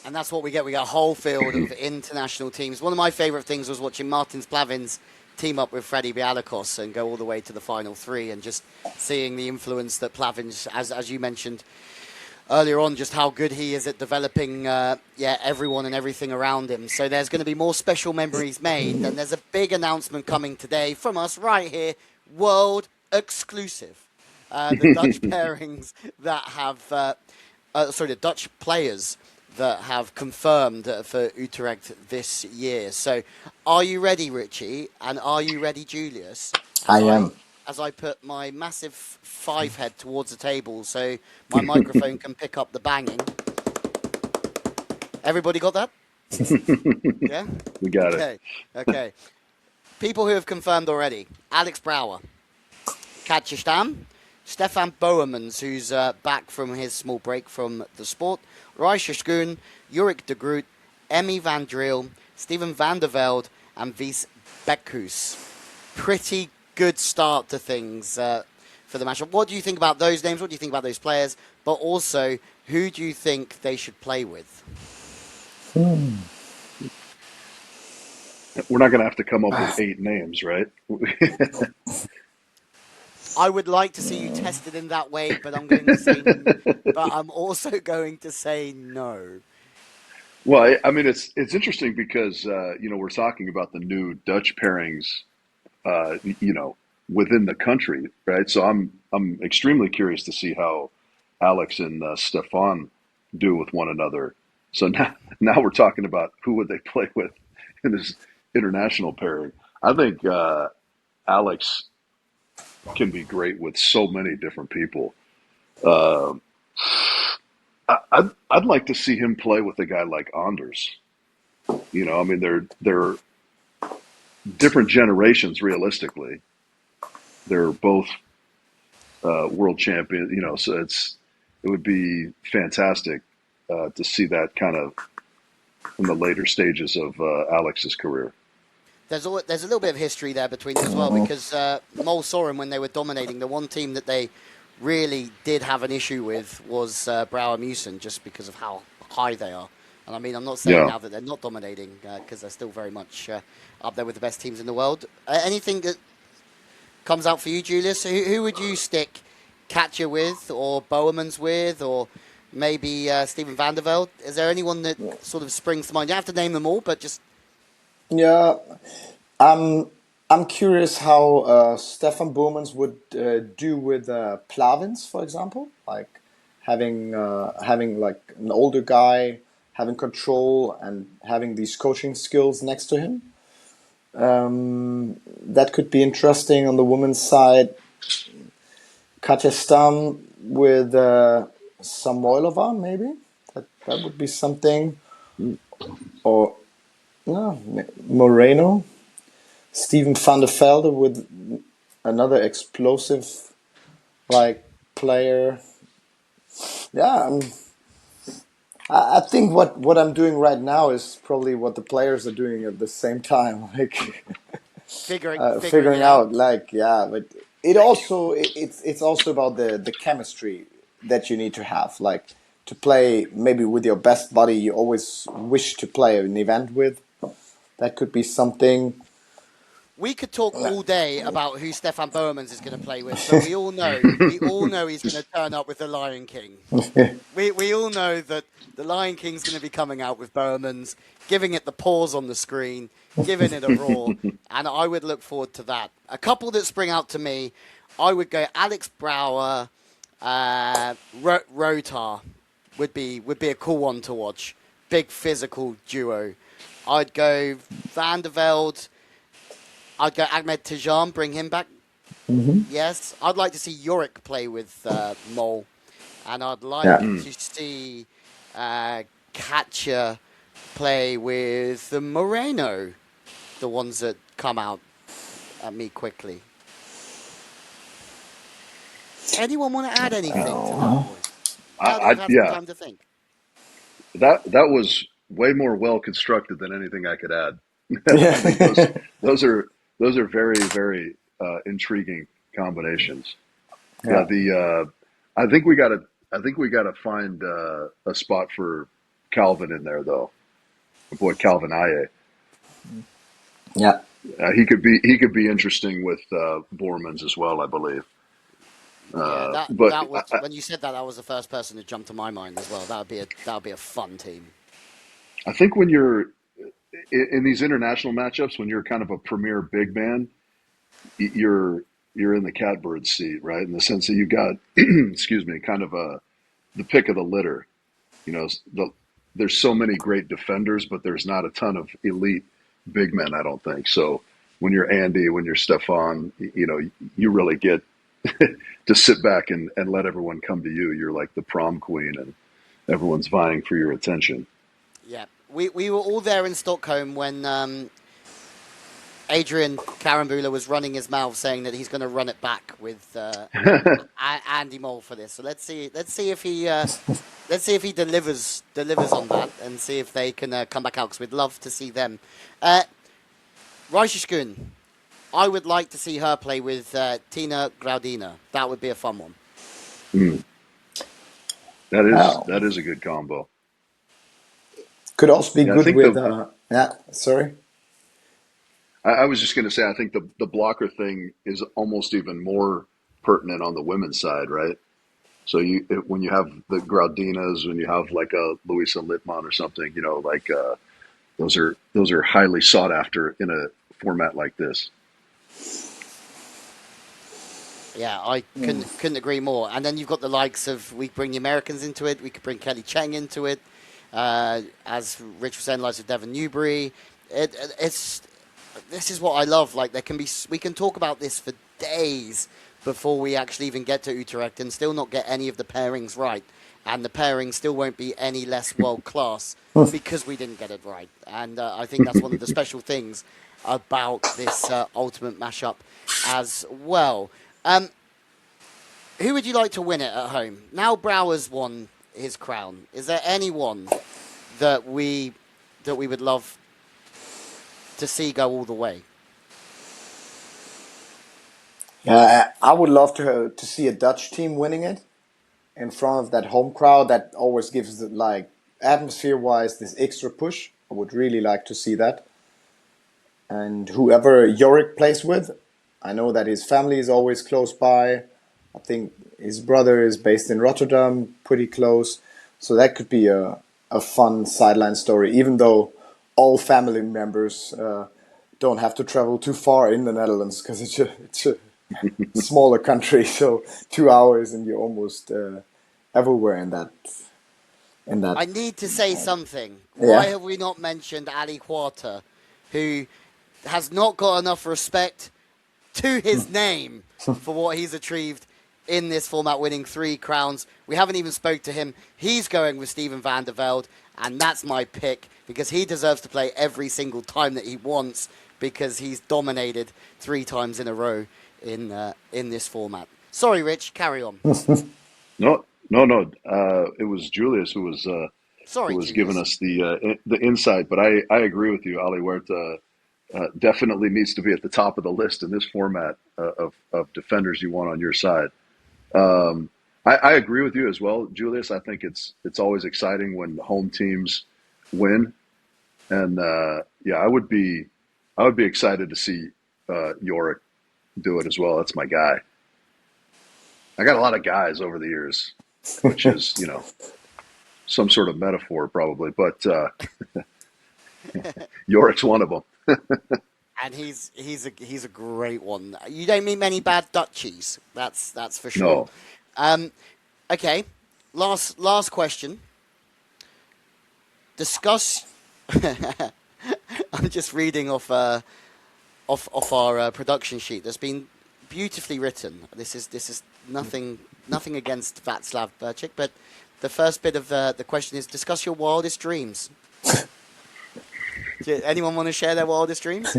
Speaker 1: And that's what we get. We get a whole field of international teams. One of my favourite things was watching Martins Plavins team up with Freddie Bialakos and go all the way to the final three, and just seeing the influence that Plavins, as you mentioned earlier on just how good he is at developing everyone and everything around him. So there's going to be more special memories made, and there's a big announcement coming today from us right here, world exclusive. The Dutch pairings that have, the Dutch players that have confirmed for Utrecht this year. So are you ready, Richie? And are you ready, Julius?
Speaker 2: I am.
Speaker 1: As I put my massive 5 head towards the table so my microphone can pick up the banging. Everybody got that? Yeah?
Speaker 3: We got it.
Speaker 1: Okay. People who have confirmed already. Alex Brouwer. Katja Stam. Stefan Boermans, who's back from his small break from the sport. Reischer Schoen. Jurik de Groot. Emmy van Driel. Steven van der Velde. And Wies Beckhuis. Pretty good start to things for the matchup. What do you think about those names? What do you think about those players? But also, who do you think they should play with?
Speaker 3: We're not going to have to come up with 8 names, right?
Speaker 1: I would like to see you tested in that way, but I'm going to say, but I'm also going to say no.
Speaker 3: Well, I mean, it's interesting because we're talking about the new Dutch pairings, within the country, right? So I'm extremely curious to see how Alex and Stefan do with one another. So now we're talking about who would they play with in this international pairing. I think Alex can be great with so many different people. Uh, I'd like to see him play with a guy like Anders. I mean, they're different generations realistically. They're both world champion, so it would be fantastic to see that kind of in the later stages of Alex's career.
Speaker 1: There's a little bit of history there between them as well, because Mol Soren, when they were dominating, the one team that they really did have an issue with was Brouwer Musen, just because of how high they are. And I mean, I'm not saying now that they're not dominating, because they're still very much up there with the best teams in the world. Anything that comes out for you, Julius? Who would you stick Katja with, or Boermans with, or maybe Steven van der Velde? Is there anyone that sort of springs to mind? You don't have to name them all, but just...
Speaker 2: Yeah, I'm curious how Stefan Boermans would do with Plavins, for example, like having like an older guy, having control and having these coaching skills next to him. That could be interesting on the women's side. Katja Stam with Samoilova, maybe that would be something. Or Moreno, Steven van der Velde with another explosive player. Yeah, I think what I'm doing right now is probably what the players are doing at the same time, figuring out. But it's also about the chemistry that you need to have, to play maybe with your best buddy you always wish to play an event with. That could be something.
Speaker 1: We could talk all day about who Stefan Boermans is going to play with, but we all know he's going to turn up with the Lion King. We all know that the Lion King's going to be coming out with Boermans, giving it the pause on the screen, giving it a roar, and I would look forward to that. A couple that spring out to me, I would go Alex Brouwer, Rotar would be a cool one to watch. Big physical duo. I'd go Van der Velde. I'd go Ahmed Tijan, bring him back. Mm-hmm. Yes. I'd like to see Jurik play with Mol. And I'd like to see Katja play with Moreno. The ones that come out at me quickly. Anyone want to add anything to that? I've had some time to think.
Speaker 3: That was way more well constructed than anything I could add. I think those are very, very intriguing combinations. Yeah. I think we got to find a spot for Calvin in there, though. My boy Calvin Aye.
Speaker 2: Yeah.
Speaker 3: He could be interesting with Boermans as well, I believe.
Speaker 1: Yeah,
Speaker 3: But
Speaker 1: that was when you said that. That was the first person that jumped to my mind as well. That would be a fun team.
Speaker 3: I think when you're in these international matchups, when you're kind of a premier big man, you're in the catbird seat, right? In the sense that you got, excuse me, kind of the pick of the litter. You know, there's so many great defenders, but there's not a ton of elite big men, I don't think. So when you're Andy, when you're Stefan, you know, you really get to sit back and let everyone come to you. You're like the prom queen, and everyone's vying for your attention.
Speaker 1: Yeah, we were all there in Stockholm when Adrian Karambula was running his mouth saying that he's going to run it back with Andy Mole for this. So let's see if he delivers on that, and see if they can come back out, because we'd love to see them. Reicheskun, I would like to see her play with Tina Graudina. That would be a fun one.
Speaker 3: Mm.
Speaker 2: Oh.
Speaker 3: That is a good combo.
Speaker 2: Could also be
Speaker 3: Yeah, I
Speaker 2: good
Speaker 3: think
Speaker 2: with. Yeah, sorry.
Speaker 3: I was just going to say, I think the blocker thing is almost even more pertinent on the women's side, right? So when you have the Graudinas, when you have like a Louisa Littmann or something, you know, like those are highly sought after in a format like this.
Speaker 1: Yeah, I couldn't agree more. And then you've got the likes of, we bring the Americans into it. We could bring Kelly Cheng into it. As Rich was saying, likes of Devon Newbury. This is what I love. Like, we can talk about this for days before we actually even get to Utrecht and still not get any of the pairings right. And the pairing still won't be any less world class because we didn't get it right. And I think that's one of the special things about this ultimate mashup as well. Who would you like to win it at home? Now Brouwer's won his crown. Is there anyone that we would love to see go all the way?
Speaker 2: I would love to see a Dutch team winning it in front of that home crowd. That always gives, like, atmosphere-wise, this extra push. I would really like to see that. And whoever Yorick plays with, I know that his family is always close by. I think his brother is based in Rotterdam, pretty close. So that could be a fun sideline story, even though all family members don't have to travel too far in the Netherlands, because it's a smaller country. So 2 hours and you're almost everywhere in that.
Speaker 1: I need to say something.
Speaker 2: Yeah.
Speaker 1: Why have we not mentioned Ali Quarter, who has not got enough respect to his name for what he's achieved in this format, winning 3 crowns? We haven't even spoke to him. He's going with Steven van der Velde, and that's my pick, because he deserves to play every single time that he wants, because he's dominated 3 times in a row in this format. Sorry, Rich, carry on.
Speaker 3: No. It was Julius who was
Speaker 1: Julius.
Speaker 3: giving us the insight. But I agree with you. Ali Huerta definitely needs to be at the top of the list in this format of defenders you want on your side. I agree with you as well, Julius. I think it's always exciting when home teams win, and I would be excited to see Yorick do it as well. That's my guy. I got a lot of guys over the years, which is, you know, some sort of metaphor probably, but Yorick's one of them.
Speaker 1: And he's a great one. You don't meet many bad Dutchies. That's for sure.
Speaker 3: No.
Speaker 1: Okay. Last question. Discuss. I'm just reading off our production sheet. That's been beautifully written. This is nothing against Václav Burchik, but the first bit of the question is, discuss your wildest dreams. Anyone want to share their wildest dreams?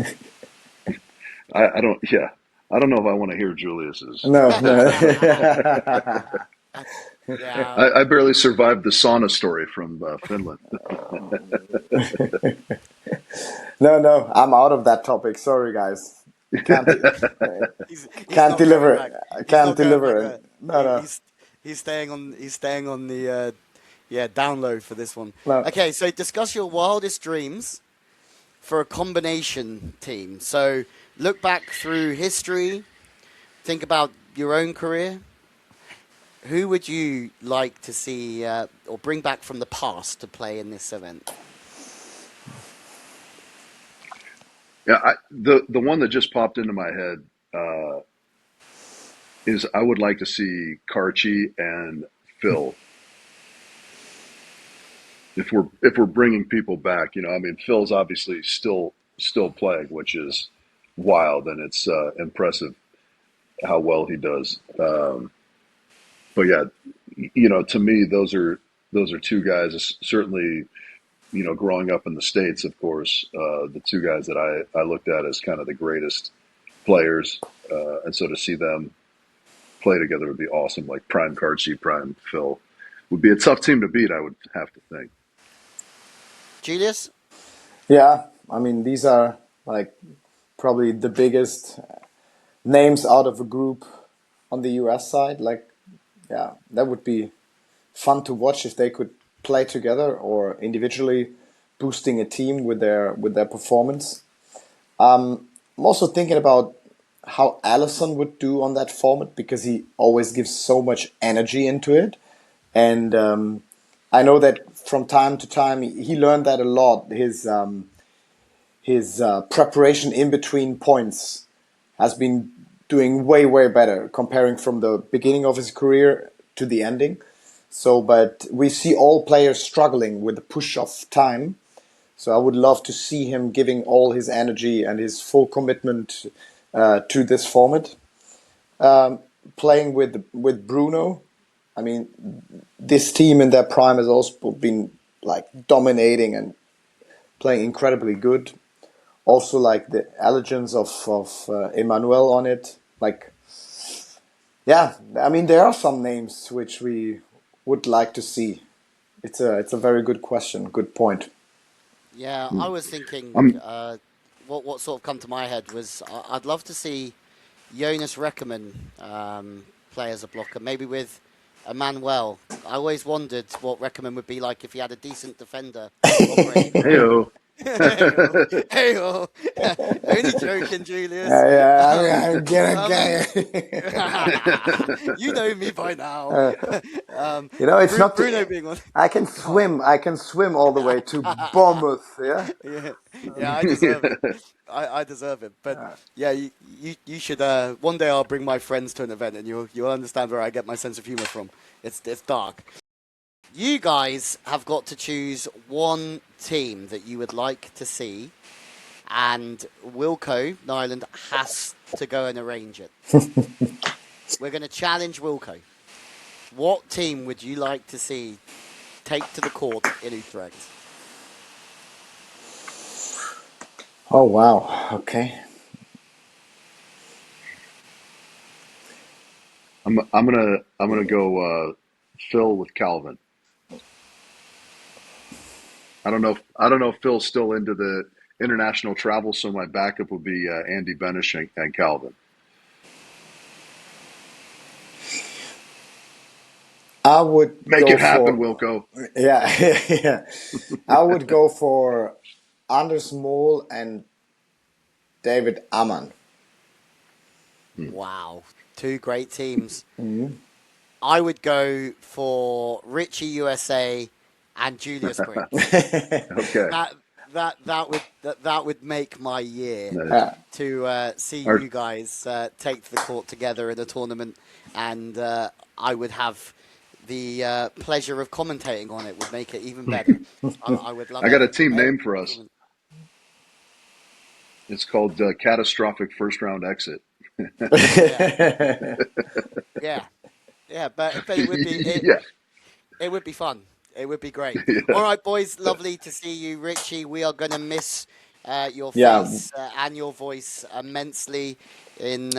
Speaker 3: I don't. Yeah, I don't know if I want to hear Julius's.
Speaker 2: No.
Speaker 1: Yeah.
Speaker 3: I barely survived the sauna story from Finland.
Speaker 2: No, I'm out of that topic. Sorry, guys. Can't deliver. Can't deliver. No.
Speaker 1: He's staying on the download for this one.
Speaker 2: No.
Speaker 1: Okay, so discuss your wildest dreams for a combination team. So look back through history, think about your own career, Who would you like to see or bring back from the past to play in this event?
Speaker 3: Yeah, the one that just popped into my head is I would like to see Karchi and Phil. If we're bringing people back, I mean, Phil's obviously still playing, which is wild, and it's impressive how well he does. But yeah, to me, those are two guys. Certainly, growing up in the States, of course, the two guys that I looked at as kind of the greatest players, and so to see them play together would be awesome. Like prime Karchi, prime Phil would be a tough team to beat, I would have to think.
Speaker 1: Julius?
Speaker 2: Yeah, I mean, these are like probably the biggest names out of a group on the US side. Like, yeah, that would be fun to watch if they could play together or individually boosting a team with their performance. I'm also thinking about how Allison would do on that format because he always gives so much energy into it, and I know that from time to time he learned that a lot. His preparation in between points has been doing way better comparing from the beginning of his career to the ending. So, but we see all players struggling with the push of time. So I would love to see him giving all his energy and his full commitment to this format. Playing with Bruno, I mean, this team in their prime has also been like dominating and playing incredibly good. Also, like the elegance of Emmanuel on it. Like, yeah, I mean, there are some names which we would like to see. It's a very good question. Good point.
Speaker 1: Yeah, I was thinking
Speaker 3: I'm
Speaker 1: what sort of come to my head was I'd love to see Jonas Reckerman play as a blocker, maybe with Emmanuel. I always wondered what Reckerman would be like if he had a decent defender operating around him.
Speaker 3: Heyo.
Speaker 1: Hey-oh. Hey-oh. Only joking, Julius.
Speaker 2: Yeah, I mean,
Speaker 1: Um,
Speaker 2: I get
Speaker 1: um,
Speaker 2: it.
Speaker 1: you know me by now.
Speaker 2: It's not.
Speaker 1: Bruno being one.
Speaker 2: I can
Speaker 1: Go on.
Speaker 2: swim. I can swim all the way to Bournemouth. Yeah.
Speaker 1: Yeah, yeah, I deserve it. I deserve it. But yeah, you should. One day I'll bring my friends to an event, and you'll understand where I get my sense of humor from. It's dark. You guys have got to choose one team that you would like to see, and Wilco Nyland has to go and arrange it. We're going to challenge Wilco. What team would you like to see take to the court in Utrecht?
Speaker 2: Oh wow. Okay.
Speaker 3: I'm gonna go Phil with Calvin. I don't know if Phil's still into the international travel, so my backup would be Andy Benish and Calvin.
Speaker 2: I would
Speaker 3: Make
Speaker 2: go
Speaker 3: it happen,
Speaker 2: for
Speaker 3: Wilco.
Speaker 2: yeah yeah. I would go for Anders Mol and David Ammann.
Speaker 1: Wow, two great teams.
Speaker 2: Mm-hmm.
Speaker 1: I would go for Richie USA and Julius Brink.
Speaker 3: Okay.
Speaker 1: That would make my year
Speaker 3: Nice.
Speaker 1: to see
Speaker 3: Our,
Speaker 1: you guys take to the court together in a tournament, and I would have the pleasure of commentating on it. Would make it even better. I would love
Speaker 3: I got a
Speaker 1: every,
Speaker 3: team
Speaker 1: every
Speaker 3: name for us.
Speaker 1: tournament.
Speaker 3: It's called Catastrophic First Round Exit.
Speaker 1: Yeah, yeah, yeah. But it would be
Speaker 3: Yeah.
Speaker 1: it would be fun. It would be great.
Speaker 3: Yeah.
Speaker 1: All right, boys. Lovely to see you, Richie. We are going to miss your
Speaker 2: Yeah.
Speaker 1: face and your voice immensely in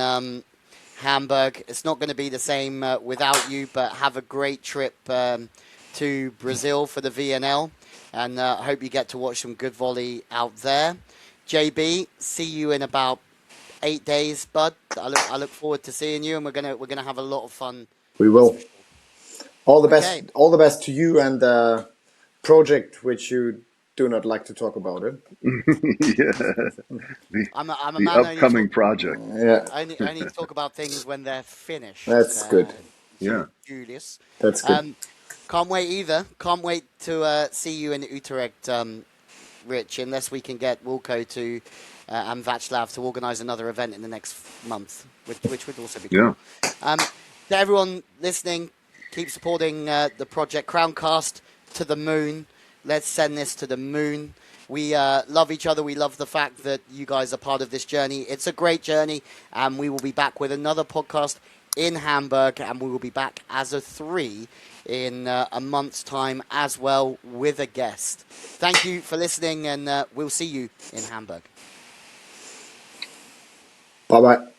Speaker 1: Hamburg. It's not going to be the same without you, but have a great trip to Brazil for the VNL. And I hope you get to watch some good volley out there. JB, see you in about 8 days, bud. I look forward to seeing you, and we're gonna have a lot of fun.
Speaker 2: We
Speaker 1: That's
Speaker 2: will.
Speaker 1: for sure.
Speaker 2: All the
Speaker 1: Okay.
Speaker 2: best. All the best to you and the project which you do not like to talk about it.
Speaker 3: Yeah. The,
Speaker 1: I'm a
Speaker 3: the
Speaker 1: man.
Speaker 3: upcoming project.
Speaker 2: Yeah,
Speaker 1: I only talk about things when they're finished.
Speaker 2: that's good.
Speaker 3: Yeah.
Speaker 1: Julius.
Speaker 2: That's good.
Speaker 1: Can't wait either. Can't wait to see you in Utrecht, Rich, unless we can get Wilco to and Václav to organise another event in the next month, which would also be
Speaker 3: Yeah.
Speaker 1: cool. To everyone listening, keep supporting the project Crowncast to the moon. Let's send this to the moon. We love each other. We love the fact that you guys are part of this journey. It's a great journey, and we will be back with another podcast in Hamburg, and we will be back as a 3 in a month's time as well with a guest. Thank you for listening, and we'll see you in Hamburg.
Speaker 2: Bye bye.